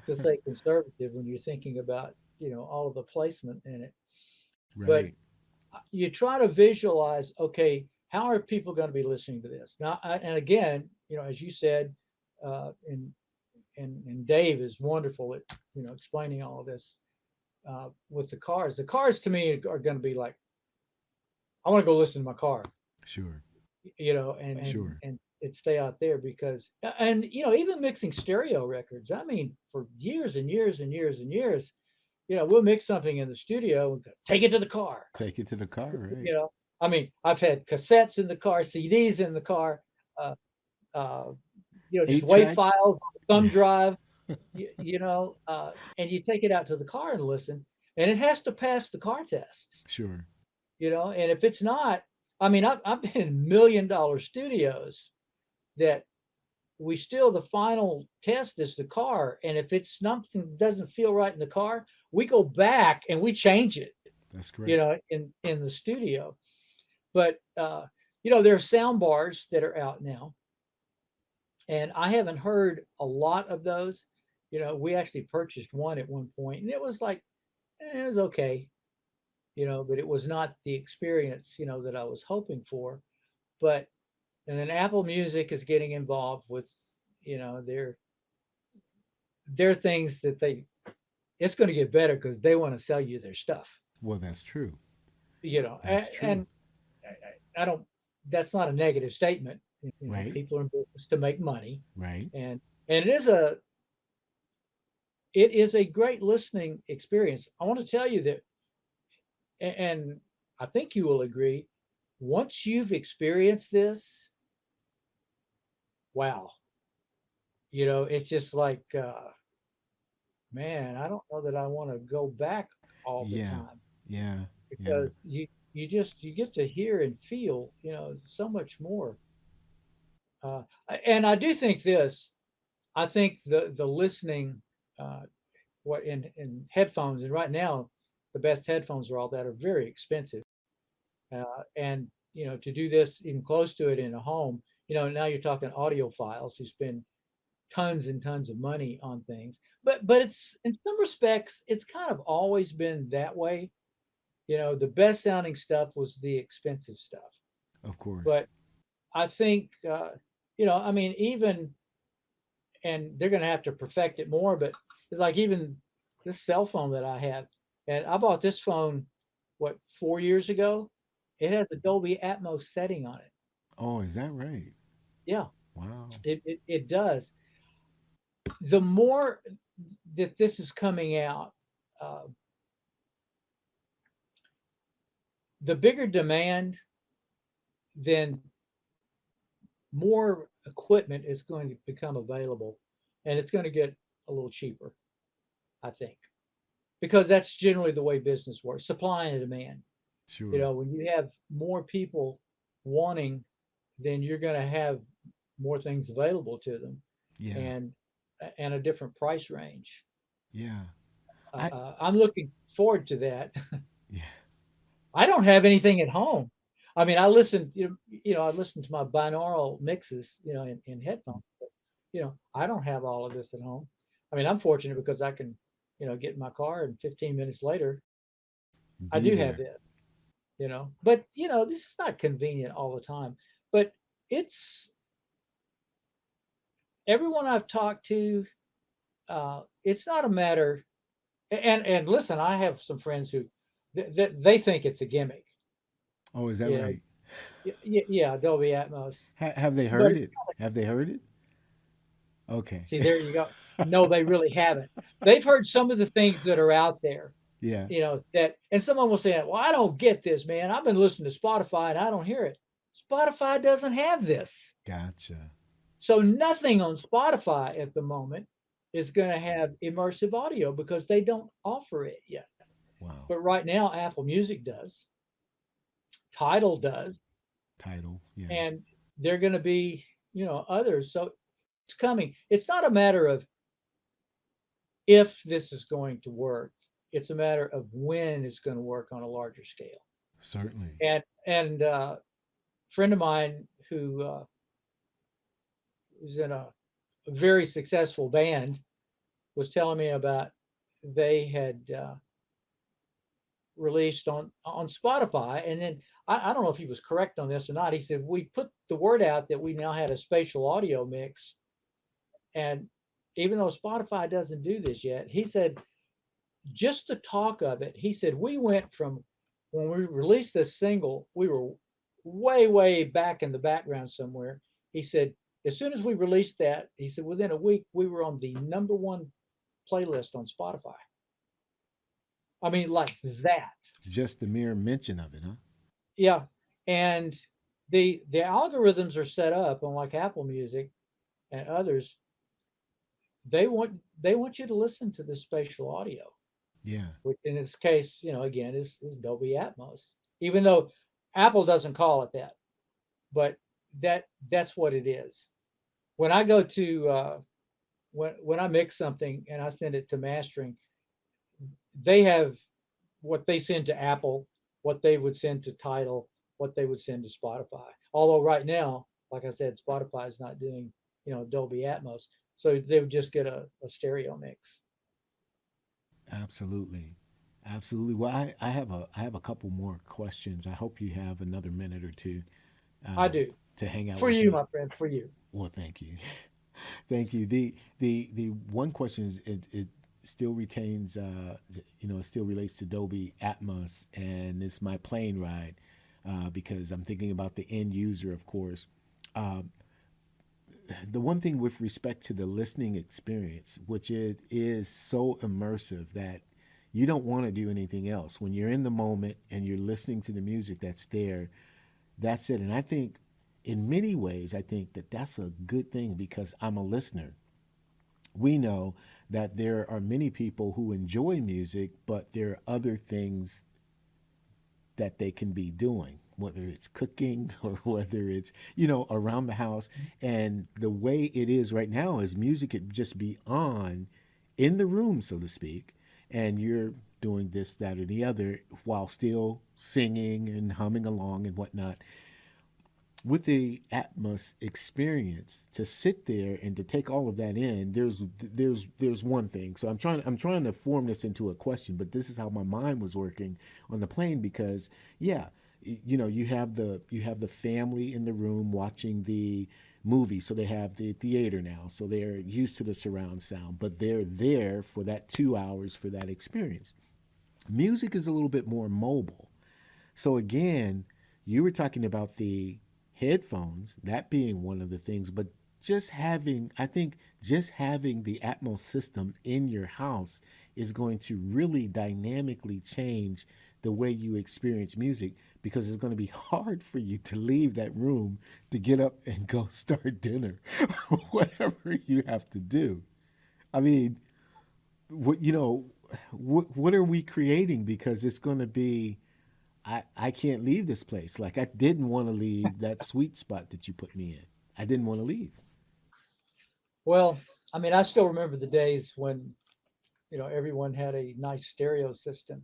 B: to say conservative when you're thinking about all of the placement in it. But
A: Right.
B: you try to visualize, okay, how are people going to be listening to this now? And again, as you said, and Dave is wonderful at explaining all of this, with the cars. The cars to me are going to be like, I want to go listen to my car,
A: Sure.
B: and
A: Sure.
B: it stay out there, because, and even mixing stereo records. I mean, for years and years and years and years, we'll mix something in the studio and take it to the car.
A: Take it to the car,
B: You
A: right?
B: know, I mean, I've had cassettes in the car, CDs in the car, uh, uh, just
A: Eight
B: WAV
A: tracks.
B: files, thumb
A: Yeah.
B: drive, and you take it out to the car and listen, and it has to pass the car test.
A: Sure.
B: And if it's not, I mean, I've been in $1 million studios that we still, the final test is the car, and if it's something doesn't feel right in the car, we go back and we change it,
A: That's correct.
B: in the studio. But there are sound bars that are out now, and I haven't heard a lot of those. We actually purchased one at one point, and it was like, it was okay, but it was not the experience, that I was hoping for. But and then Apple Music is getting involved with, their things that it's going to get better because they want to sell you their stuff,
A: Well, that's true.
B: and,
A: That's true.
B: and I don't. That's not a negative statement.
A: Right.
B: People are in business to make money,
A: Right.
B: and it is a great listening experience. I want to tell you that, and I think you will agree. Once you've experienced this, wow, it's just like, man, I don't know that I want to go back all the
A: Yeah.
B: time,
A: Yeah. Yeah.
B: because you get to hear and feel, so much more. And I do think this. I think the listening, uh, what in headphones, and right now, the best headphones are all that are very expensive. And to do this even close to it in a home, now you're talking audiophiles who spend tons and tons of money on things. But it's, in some respects, it's kind of always been that way. The best sounding stuff was the expensive stuff.
A: Of course.
B: But I think, I mean, even, and they're going to have to perfect it more, but it's like even this cell phone that I have, and I bought this phone, what, 4 years ago. It has a Dolby Atmos setting on it.
A: Oh, is that right?
B: Yeah,
A: Wow.
B: it does. The more that this is coming out, uh, the bigger demand, then more equipment is going to become available, and it's going to get a little cheaper, I think, because that's generally the way business works, supply and demand.
A: Sure.
B: When you have more people wanting, then you're going to have more things available to them,
A: Yeah.
B: and a different price range.
A: Yeah. I
B: I'm looking forward to that.
A: yeah.
B: I don't have anything at home. I mean, I listen, I listen to my binaural mixes, in headphones. But, I don't have all of this at home. I mean, I'm fortunate because I can, get in my car and 15 minutes later, I
A: Be
B: do have
A: there.
B: this, But, this is not convenient all the time. But it's everyone I've talked to, it's not a matter. And listen, I have some friends who they think it's a gimmick,
A: Oh, is that
B: you know.
A: right?
B: Yeah, Dolby Atmos.
A: Have they
B: But
A: heard it? Have they heard it? Okay.
B: see, there you go. No, they really haven't. They've heard some of the things that are out there,
A: Yeah.
B: that, and someone will say, well, I don't get this, man. I've been listening to Spotify and I don't hear it. Spotify doesn't have this.
A: Gotcha.
B: So nothing on Spotify at the moment is going to have immersive audio because they don't offer it yet.
A: Wow.
B: But right now, Apple Music does, Tidal does,
A: Title. Yeah.
B: and they're going to be, others. So it's coming. It's not a matter of if this is going to work. It's a matter of when it's going to work on a larger scale.
A: Certainly.
B: And friend of mine who was in a very successful band was telling me about they had released on Spotify, and then I don't know if he was correct on this or not. He said we put the word out that we now had a spatial audio mix, and even though Spotify doesn't do this yet, he said just the talk of it. He said we went from when we released this single, we were way back in the background somewhere. He said as soon as we released that, he said within a week we were on the number one playlist on Spotify. I mean, like that.
A: Just the mere mention of it, huh?
B: Yeah. And the algorithms are set up on like Apple Music and others. They want you to listen to the spatial audio,
A: Yeah.
B: which in this case, again, is Dolby Atmos. Even though Apple doesn't call it that, but that's what it is. When I go to when I mix something and I send it to mastering, they have what they send to Apple, what they would send to Tidal, what they would send to Spotify. Although right now, like I said, Spotify is not doing, Dolby Atmos, so they would just get a stereo mix.
A: Absolutely. Absolutely. Well, I have a couple more questions. I hope you have another minute or two
B: I
A: uh,
B: do.
A: to hang out
B: For
A: with
B: you,
A: me.
B: my friend, for you.
A: Well, thank you. Thank you. The one question is it still retains it still relates to Dolby Atmos, and it's my plane ride because I'm thinking about the end user, of course. Uh, the one thing with respect to the listening experience, which it is so immersive that you don't want to do anything else. When you're in the moment and you're listening to the music that's there, that's it. And I think in many ways, I think that that's a good thing because I'm a listener. We know that there are many people who enjoy music, but there are other things that they can be doing, whether it's cooking or whether it's, around the house. And the way it is right now is music could just be on in the room, so to speak, and you're doing this, that, or the other while still singing and humming along and whatnot. With the Atmos experience, to sit there and to take all of that in, there's one thing. So I'm trying to form this into a question, but this is how my mind was working on the plane because yeah, you have the family in the room watching the movie, so they have the theater now, so they're used to the surround sound, but they're there for that 2 hours for that experience. Music is a little bit more mobile. So again, you were talking about the headphones, that being one of the things, but I think just having the Atmos system in your house is going to really dynamically change the way you experience music because it's going to be hard for you to leave that room to get up and go start dinner or whatever you have to do. I mean, what are we creating because it's going to be I can't leave this place. Like I didn't want to leave that sweet spot that you put me in. I didn't want to leave.
B: Well, I mean, I still remember the days when, everyone had a nice stereo system.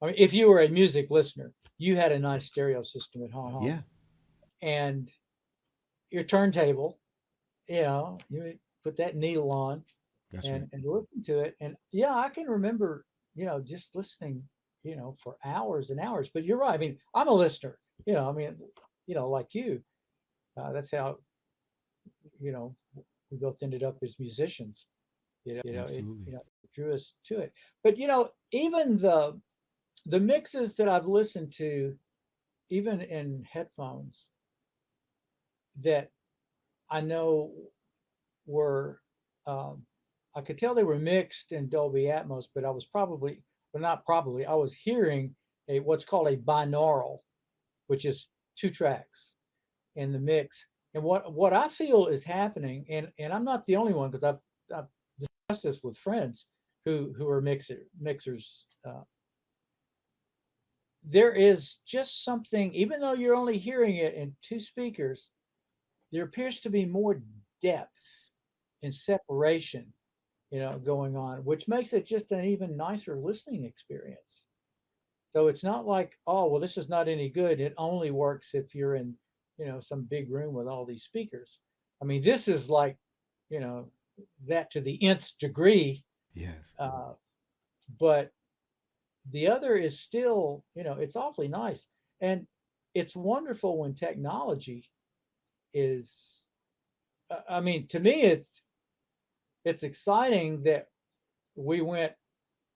B: I mean, if you were a music listener, you had a nice stereo system at home.
A: Yeah,
B: And your turntable, you put that needle on
A: that's right.
B: and listen to it. And yeah, I can remember, just listening, for hours and hours. But you're right. I mean, I'm a listener, I mean, like you. That's how, you know, we both ended up as musicians.
A: Absolutely.
B: It drew us to it. But even the mixes that I've listened to, even in headphones, that I know were, um, I could tell they were mixed in Dolby Atmos, but I was probably, but not probably, I was hearing a what's called a binaural, which is two tracks in the mix. And what I feel is happening, and I'm not the only one because I've discussed this with friends who are mixers. There is just something, even though you're only hearing it in two speakers, there appears to be more depth and separation, going on, which makes it just an even nicer listening experience. So it's not like, oh, well, this is not any good. It only works if you're in, some big room with all these speakers. I mean, this is like, you know, that to the nth degree.
A: Yes.
B: Uh, but the other is still, it's awfully nice. And it's wonderful when technology is, I mean, to me, it's exciting that we went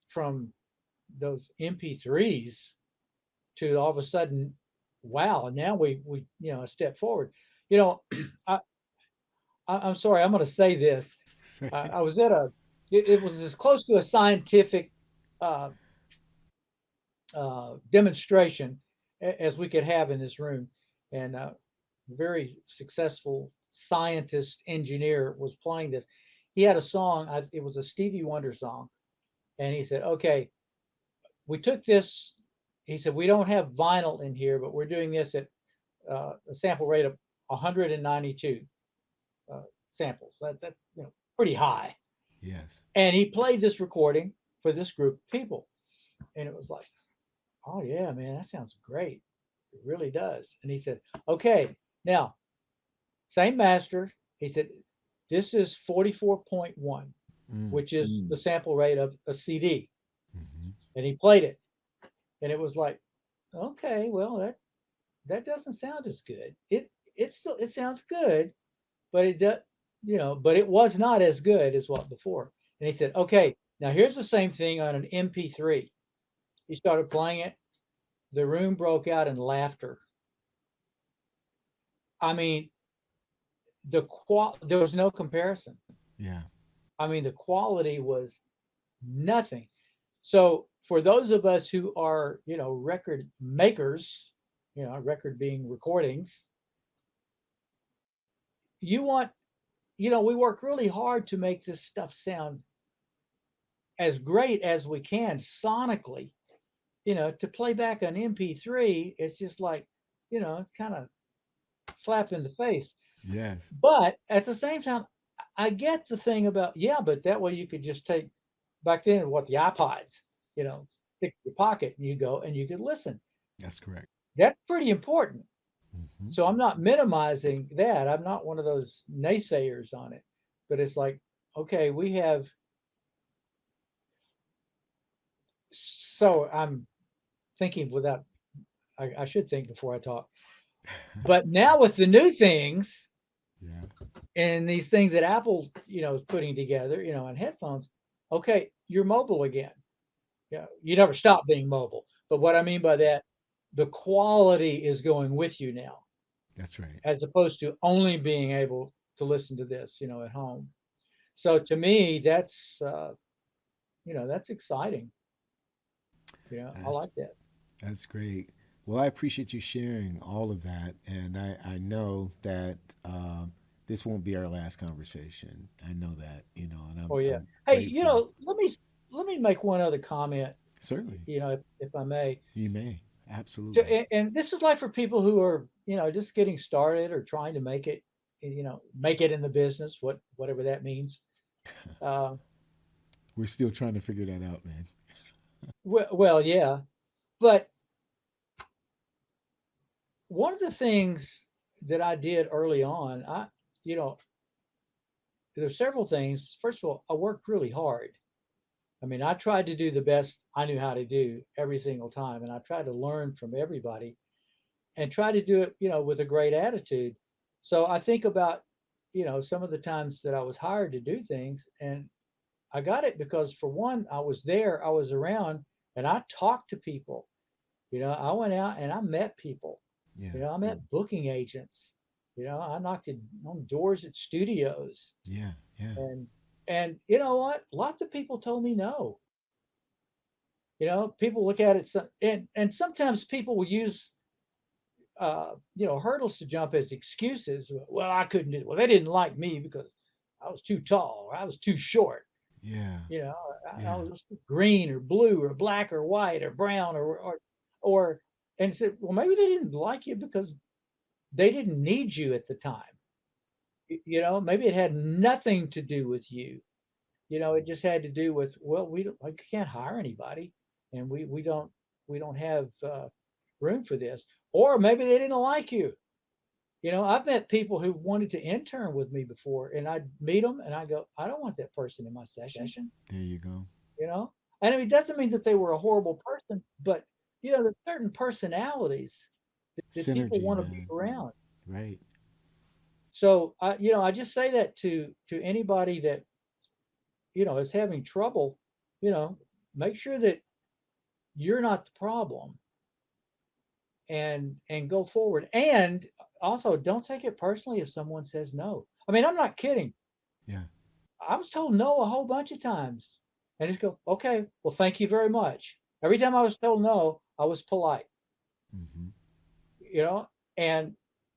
B: from those MP3s to all of a sudden, wow, now we a step forward. You know, I, I'm sorry, I'm going to say this.
A: Say
B: I was at it was as close to a scientific uh, demonstration as we could have in this room, and very successful scientist engineer was playing this. He had a song. It was a Stevie Wonder song, and he said, "Okay, we took this." He said, "We don't have vinyl in here, but we're doing this at a sample rate of 192 samples. That pretty high."
A: yes.
B: And he played this recording for this group of people, and it was like, "Oh yeah, man, that sounds great. It really does." And he said, "Okay, now same master." He said, "This is 44.1,
A: Mm,
B: which is the sample rate of a CD."
A: hmm.
B: And he played it, and it was like, "Okay, well that doesn't sound as good. It sounds good, but it does, but it was not as good as what before." And he said, "Okay, now here's the same thing on an MP3." He started playing it. The room broke out in laughter. I mean, there was no comparison.
A: Yeah.
B: I mean, the quality was nothing. So for those of us who are, record makers, record being recordings, you want, we work really hard to make this stuff sound as great as we can sonically. To play back an MP3, it's just like, it's kind of slap in the face.
A: Yes.
B: But at the same time, I get the thing about, yeah, but that way you could just take back then what the iPods, stick in your pocket and you go and you could listen.
A: That's correct.
B: That's pretty important.
A: Hmm.
B: So I'm not minimizing that. I'm not one of those naysayers on it. But it's like, okay, we have, so I'm thinking without, I should think before I talk. But now with the new things
A: Yeah.
B: and these things that Apple, is putting together, on headphones, okay, you're mobile again. Yeah, you never stop being mobile. But what I mean by that, the quality is going with you now,
A: That's right.
B: as opposed to only being able to listen to this, at home. So to me, that's exciting. I
A: That's
B: like that.
A: that's great. Well, I appreciate you sharing all of that, and I know that this won't be our last conversation. I know that, and
B: Oh yeah.
A: I'm
B: Hey,
A: grateful.
B: let me make one other comment,
A: Certainly,
B: if I may.
A: you may.
B: So,
A: Absolutely.
B: and this is like for people who are, just getting started or trying to make it make it in the business, whatever that means. Uh,
A: We're still trying to figure that out, man.
B: well, yeah, but one of the things that I did early on, you know, there's several things. First of all, I worked really hard. I mean, I tried to do the best I knew how to do every single time, and I tried to learn from everybody and try to do it, with a great attitude. So I think about, some of the times that I was hired to do things, and I got it because for one, I was there, I was around, and I talked to people. I went out and I met people.
A: Yeah,
B: I met booking agents. I knocked on doors at studios,
A: yeah, yeah,
B: and you know what? Lots of people told me no. People look at it, and sometimes people will use hurdles to jump as excuses. Well, I couldn't do it. Well, they didn't like me because I was too tall or I was too short.
A: yeah,
B: You know, I
A: yeah,
B: was green or blue or black or white or brown or and said, well, maybe they didn't like you because they didn't need you at the time. Maybe it had nothing to do with you. It just had to do with, well, I can't hire anybody, and we don't have room for this. Or maybe they didn't like you. I've met people who wanted to intern with me before, and I'd meet them and I go, I don't want that person in my session,
A: there you go.
B: you know? And I mean, it doesn't mean that they were a horrible person, but, there's certain personalities that people
A: Synergy,
B: want to be
A: man.
B: around.
A: Right.
B: So I just say that to anybody that, is having trouble, you know, make sure that you're not the problem and go forward. And also don't take it personally if someone says no. I mean, I'm not kidding.
A: Yeah.
B: I was told no a whole bunch of times. And just go, okay, well, thank you very much. Every time I was told no, I was polite,
A: Mm-hmm.
B: you know. And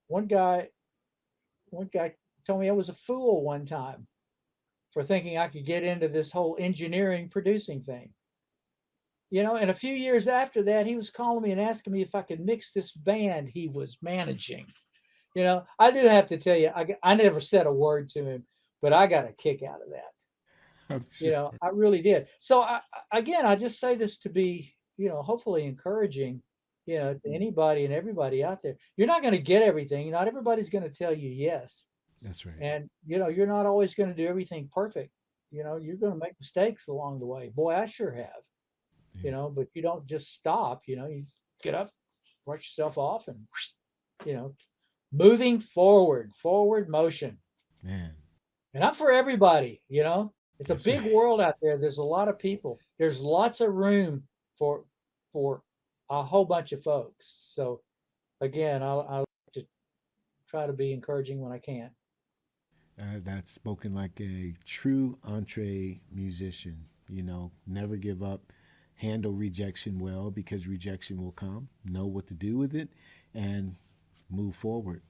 B: one guy, one guy told me I was a fool one time for thinking I could get into this whole engineering producing thing. And a few years after that, he was calling me and asking me if I could mix this band he was managing. I do have to tell you, I never said a word to him, but I got a kick out of that.
A: I'm sure.
B: I really did. So again, I just say this to be, hopefully encouraging, to anybody and everybody out there. You're not going to get everything. Not everybody's going to tell you yes.
A: That's right.
B: And, you're not always going to do everything perfect. You're going to make mistakes along the way. Boy, I sure have,
A: Yeah.
B: but you don't just stop, you get up, brush yourself off and, you know, moving forward motion.
A: Man,
B: And I'm for everybody. It's a
A: that's right.
B: big world out there. There's a lot of people. There's lots of room for a whole bunch of folks. So again, I like to try to be encouraging when I can.
A: That's spoken like a true entree musician. Never give up, handle rejection well because rejection will come, know what to do with it, and move forward.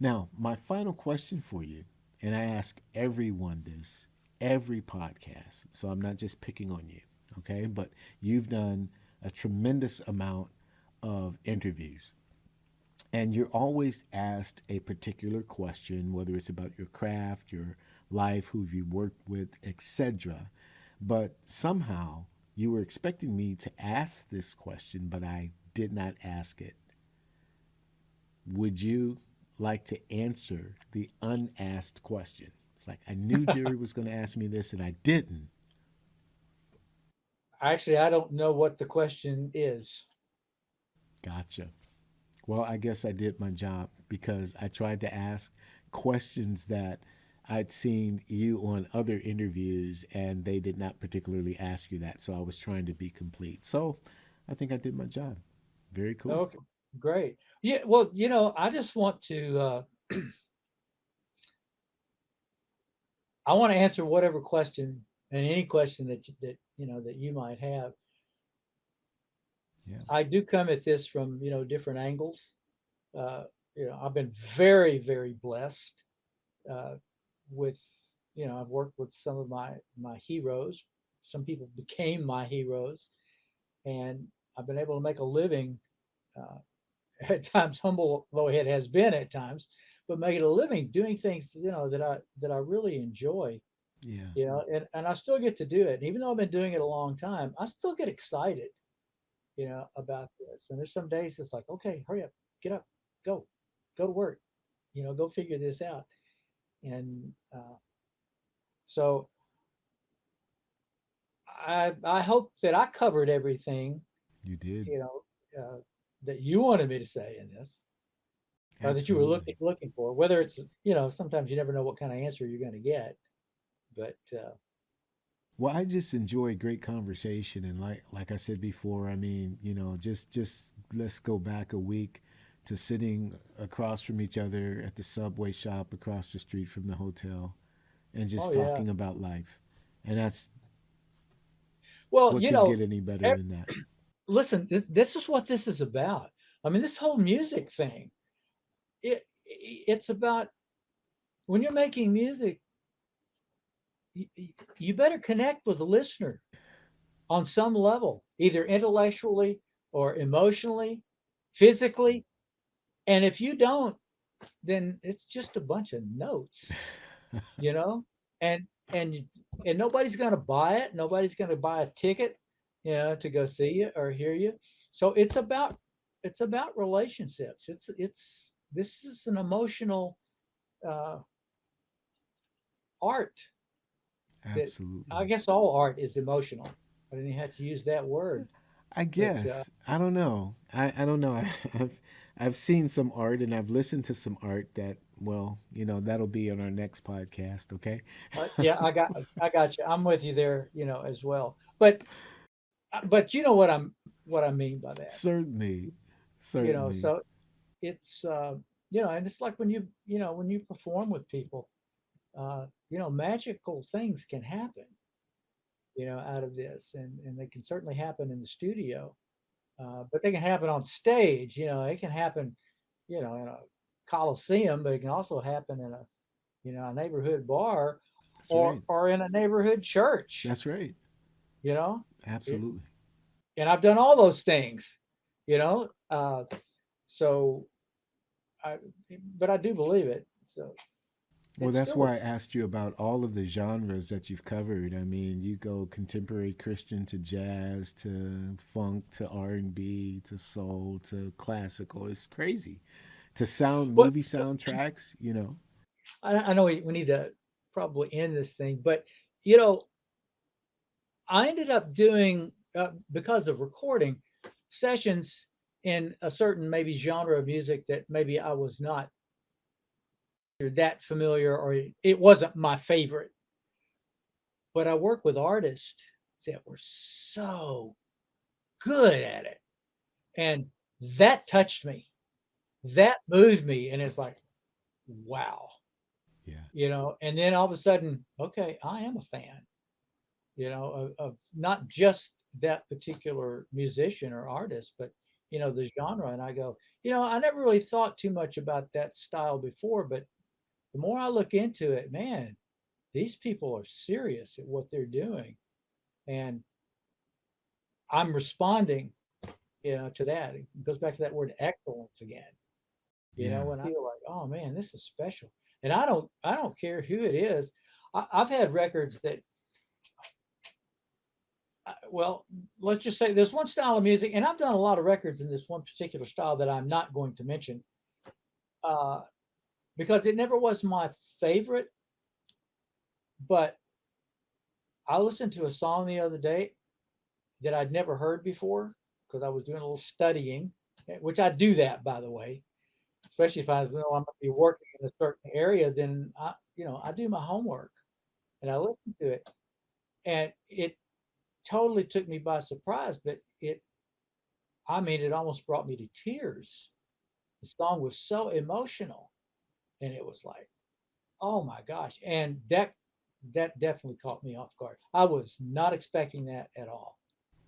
A: Now, my final question for you, and I ask everyone this, every podcast, so I'm not just picking on you, okay? But you've done a tremendous amount of interviews, and you're always asked a particular question, whether it's about your craft, your life, who you worked with, etc. But somehow you were expecting me to ask this question, but I did not ask it. Would you like to answer the unasked question? It's like I knew Jerry was going to ask me this and I didn't.
B: Actually, I don't know what the question is.
A: Gotcha. Well, I guess I did my job because I tried to ask questions that I'd seen you on other interviews and they did not particularly ask you that. So I was trying to be complete. So I think I did my job. Very cool.
B: Okay, great. Yeah, well, I just want to I want to answer whatever question and any question that you might have.
A: Yeah.
B: I do come at this from different angles. Uh, I've been very very blessed uh, with I've worked with some of my heroes. Some people became my heroes, and I've been able to make a living. Uh, at times humble though it has been at times, but making a living doing things, that I really enjoy,
A: Yeah.
B: and I still get to do it. And even though I've been doing it a long time, I still get excited, about this. And there's some days it's like, okay, hurry up, get up, go, go to work, go figure this out. And so I hope that I covered everything,
A: You did.
B: you know, that you wanted me to say in this, or that you were
A: Absolutely.
B: looking for. Whether it's, sometimes you never know what kind of answer you're going to get, but
A: Well, I just enjoy great conversation, and like I said before, I mean, just let's go back a week to sitting across from each other at the Subway shop across the street from the hotel, and
B: oh
A: just
B: yeah.
A: talking about life, and that's
B: Well,
A: what could get any better
B: e-
A: than that.
B: listen, this is what this is about. I mean, this whole music thing, it's about when you're making music, you better connect with the listener on some level, either intellectually or emotionally, physically. And if you don't, then it's just a bunch of notes, you know, and and and nobody's going to buy it. Nobody's going to buy a ticket, to go see you or hear you. So it's about relationships. It's this is an emotional uh, art that I
A: Absolutely.
B: guess all art is emotional. I didn't have to use that word,
A: I
B: but
A: guess I don't know. I don't know. I've seen some art and I've listened to some art that, well, that'll be on our next podcast. Okay.
B: yeah, I got you. I'm with you there, as well. But you know what I mean by that,
A: Certainly, certainly.
B: So it's and it's like when you perform with people, magical things can happen, out of this, and they can certainly happen in the studio, but they can happen on stage. It can happen, in a coliseum, but it can also happen in a neighborhood bar,
A: That's
B: or
A: right.
B: or in a neighborhood church.
A: That's right.
B: You know, it,
A: Absolutely.
B: and I've done all those things. You know, uh, so I, but I do believe it. So
A: Well,
B: it's
A: that's
B: still a
A: why I asked you about all of the genres that you've covered. I mean, you go contemporary Christian to jazz to funk to R&B to soul to classical. It's crazy. To sound
B: what
A: movie soundtracks.
B: I know we need to probably end this thing, but you know, I ended up doing, because of recording sessions in a certain maybe genre of music that maybe I was not that familiar, or it wasn't my favorite. But I work with artists that were so good at it, and that touched me. That moved me, and it's like, wow,
A: Yeah.
B: And then all of a sudden, okay, I am a fan, of not just that particular musician or artist, but the genre. And I go, I never really thought too much about that style before, but the more I look into it, man, these people are serious at what they're doing, and I'm responding, to that. It goes back to that word excellence again.
A: Yeah.
B: When I feel like, oh man, this is special, and I don't care who it is. I've had records that, well, let's just say there's one style of music, and I've done a lot of records in this one particular style that I'm not going to mention, uh, because it never was my favorite. But I listened to a song the other day that I'd never heard before because I was doing a little studying, which I do that, by the way, especially if I know I'm going to be working in a certain area. Then I do my homework and I listen to it, and it totally took me by surprise. But I mean, it almost brought me to tears. The song was so emotional, and it was like, oh my gosh, and that definitely caught me off guard. I was not expecting that at all,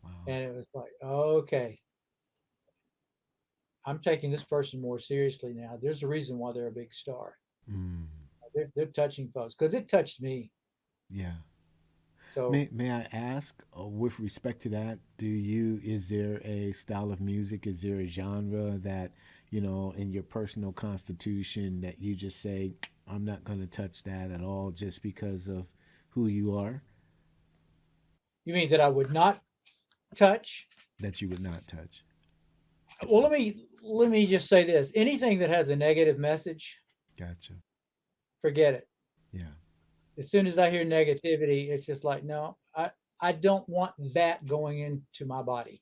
A: Wow.
B: and it was like, okay, I'm taking this person more seriously now. There's a reason why they're a big star.
A: Mm,
B: They're touching folks because it touched me.
A: yeah.
B: So
A: May I ask, with respect to that, is there a style of music, is there a genre that, in your personal constitution that you just say, I'm not going to touch that at all just because of who you are,
B: you mean that I would not touch?
A: that you would not touch?
B: Well, let me just say this: anything that has a negative message,
A: Gotcha.
B: forget it.
A: Yeah.
B: As soon as I hear negativity, it's just like, no, I don't want that going into my body.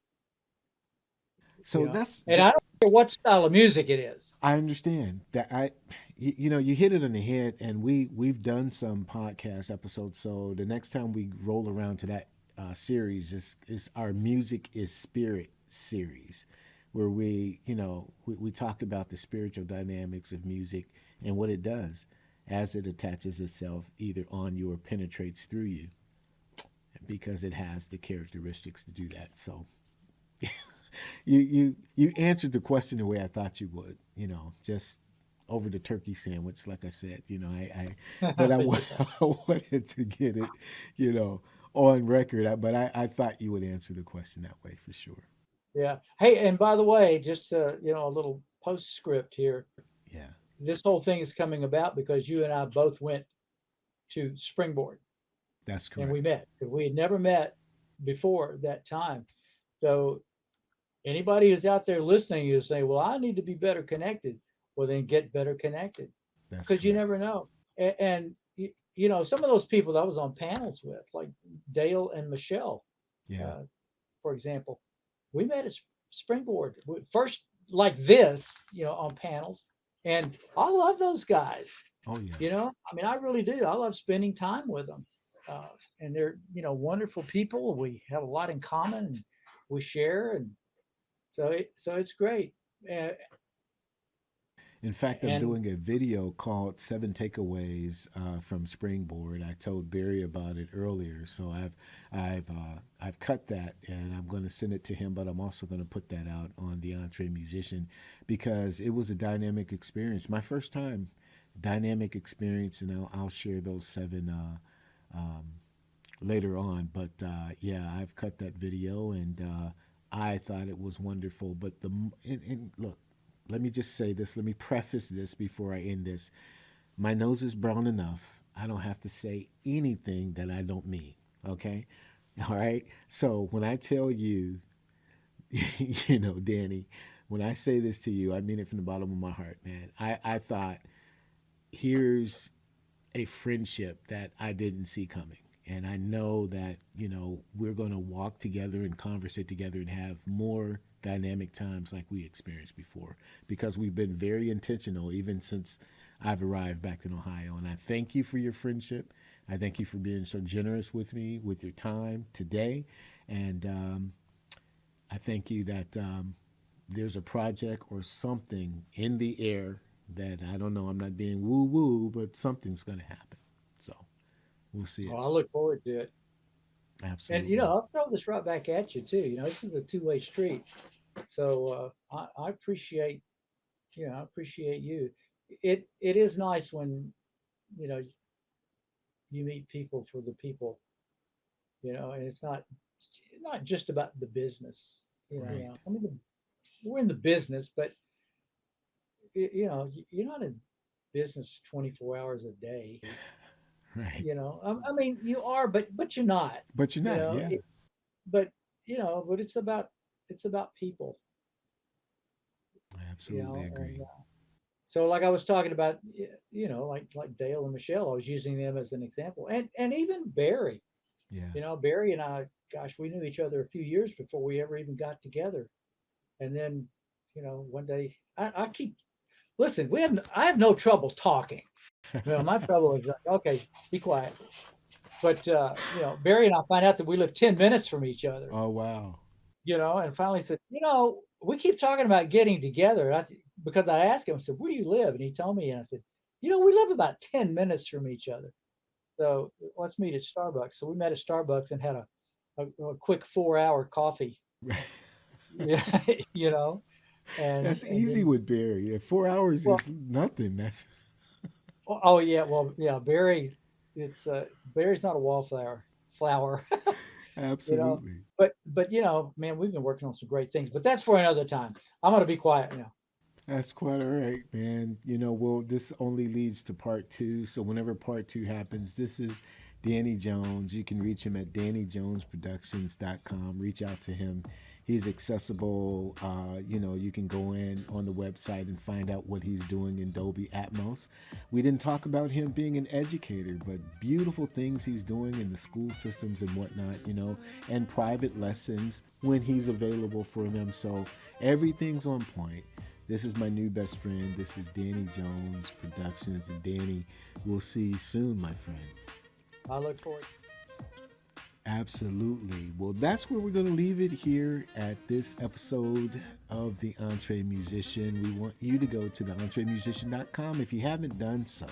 A: So that's
B: And I don't care what style of music it is.
A: I understand that you hit it on the head, and we've done some podcast episodes. So the next time we roll around to that series is our music is spirit series, where we talk about the spiritual dynamics of music and what it does as it attaches itself either on you or penetrates through you, because it has the characteristics to do that. So you answered the question the way I thought you would. Just over the turkey sandwich, like I said. But
B: Yeah.
A: I wanted to get it, you know, on record. But I thought you would answer the question that way for sure.
B: Yeah. Hey, and by the way, just a little postscript here.
A: Yeah,
B: This whole thing is coming about because you and I both went to Springboard
A: that's
B: and
A: correct.
B: we met. We had never met before that time. So anybody who's out there listening is saying, "Well, I need to be better connected." Well, then get better connected
A: That's
B: because you
A: correct.
B: never know. And some of those people that I was on panels with, like Dale and Michelle,
A: Yeah.
B: uh, for example, we met at Springboard first, like this, on panels, and I love those guys.
A: Oh yeah.
B: I mean, I really do. I love spending time with them, uh, and they're wonderful people. We have a lot in common, and we share, and so it's great. Uh,
A: In fact, I'm
B: and
A: doing a video called Seven Takeaways from Springboard. I told Barry about it earlier, so I've cut that and I'm going to send it to him. But I'm also going to put that out on the Entree Musician because it was a dynamic experience. My first time dynamic experience, and I'll share those seven later on. But yeah, I've cut that video and I thought it was wonderful. But and look, let me just say this. Let me preface this before I end this. My nose is brown enough. I don't have to say anything that I don't mean. Okay. All right. So when I tell you, Danny, when I say this to you, I mean it from the bottom of my heart, man. I thought, here's a friendship that I didn't see coming. And I know that, we're going to walk together and conversate together and have more dynamic times like we experienced before because we've been very intentional even since I've arrived back in Ohio. And I thank you for your friendship. I thank you for being so generous with me with your time today. And I thank you that there's a project or something in the air that I don't know. I'm not being woo woo, but something's going to happen. So we'll see it.
B: well, I look forward to it. And
A: Absolutely.
B: I'll throw this right back at you too. This is a two-way street. So I appreciate I appreciate you. It is nice when you know you meet people for the people, and it's not just about the business.
A: Right.
B: I mean, we're in the business, but you're not in business 24 hours a day.
A: Right.
B: I mean, you are, but you're not.
A: But you're
B: You
A: not.
B: know,
A: Yeah.
B: it, but but it's about people.
A: I absolutely
B: And
A: agree.
B: so like I was talking about, like Dale and Michelle, I was using them as an example, and even Barry.
A: Yeah.
B: Barry and I, gosh, we knew each other a few years before we ever even got together. And then, one day, I keep listen. I have no trouble talking. My trouble is like, okay, be quiet. But Barry and I find out that we live 10 minutes from each other.
A: Oh wow.
B: And finally said, we keep talking about getting together. And because I asked him, I said, where do you live? And he told me, and I said, we live about 10 minutes from each other. So let's meet at Starbucks. So we met at Starbucks and had a quick 4 hour coffee. Yeah, and
A: That's
B: and
A: easy
B: then
A: with Barry. 4 hours
B: well,
A: is nothing. That's
B: oh yeah, well yeah, Barry's not a wallflower. flower, you know.
A: Absolutely.
B: But man, we've been working on some great things. But that's for another time. I'm gonna be quiet now.
A: That's quite all right, man. Well, this only leads to part two. So whenever part two happens, this is Danny Jones. You can reach him at DannyJonesProductions.com. Reach out to him. He's accessible. You can go in on the website and find out what he's doing in Dolby Atmos. We didn't talk about him being an educator, but beautiful things he's doing in the school systems and whatnot, and private lessons when he's available for them. So everything's on point. This is my new best friend. This is Danny Jones Productions. And Danny, we'll see you soon, my friend.
B: I look forward.
A: Absolutely. Well, that's where we're going to leave it here at this episode of The Entree Musician. We want you to go to theentremusician.com if you haven't done so.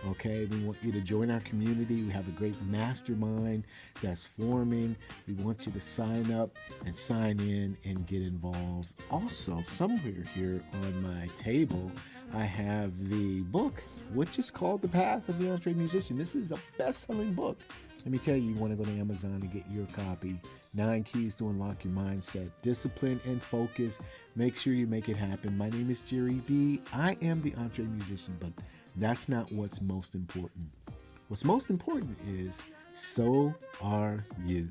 A: Okay, we want you to join our community. We have a great mastermind that's forming. We want you to sign up and sign in and get involved. Also, somewhere here on my table, I have the book, which is called The Path of the Entree Musician. This is a best-selling book. Let me tell you, you want to go to Amazon and get your copy. 9 Keys to Unlock Your Mindset. Discipline and focus. Make sure you make it happen. My name is Jerry B. I am the Entree Musician, but that's not what's most important. What's most important is, so are you.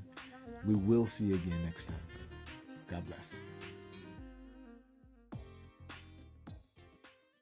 A: We will see you again next time. God bless.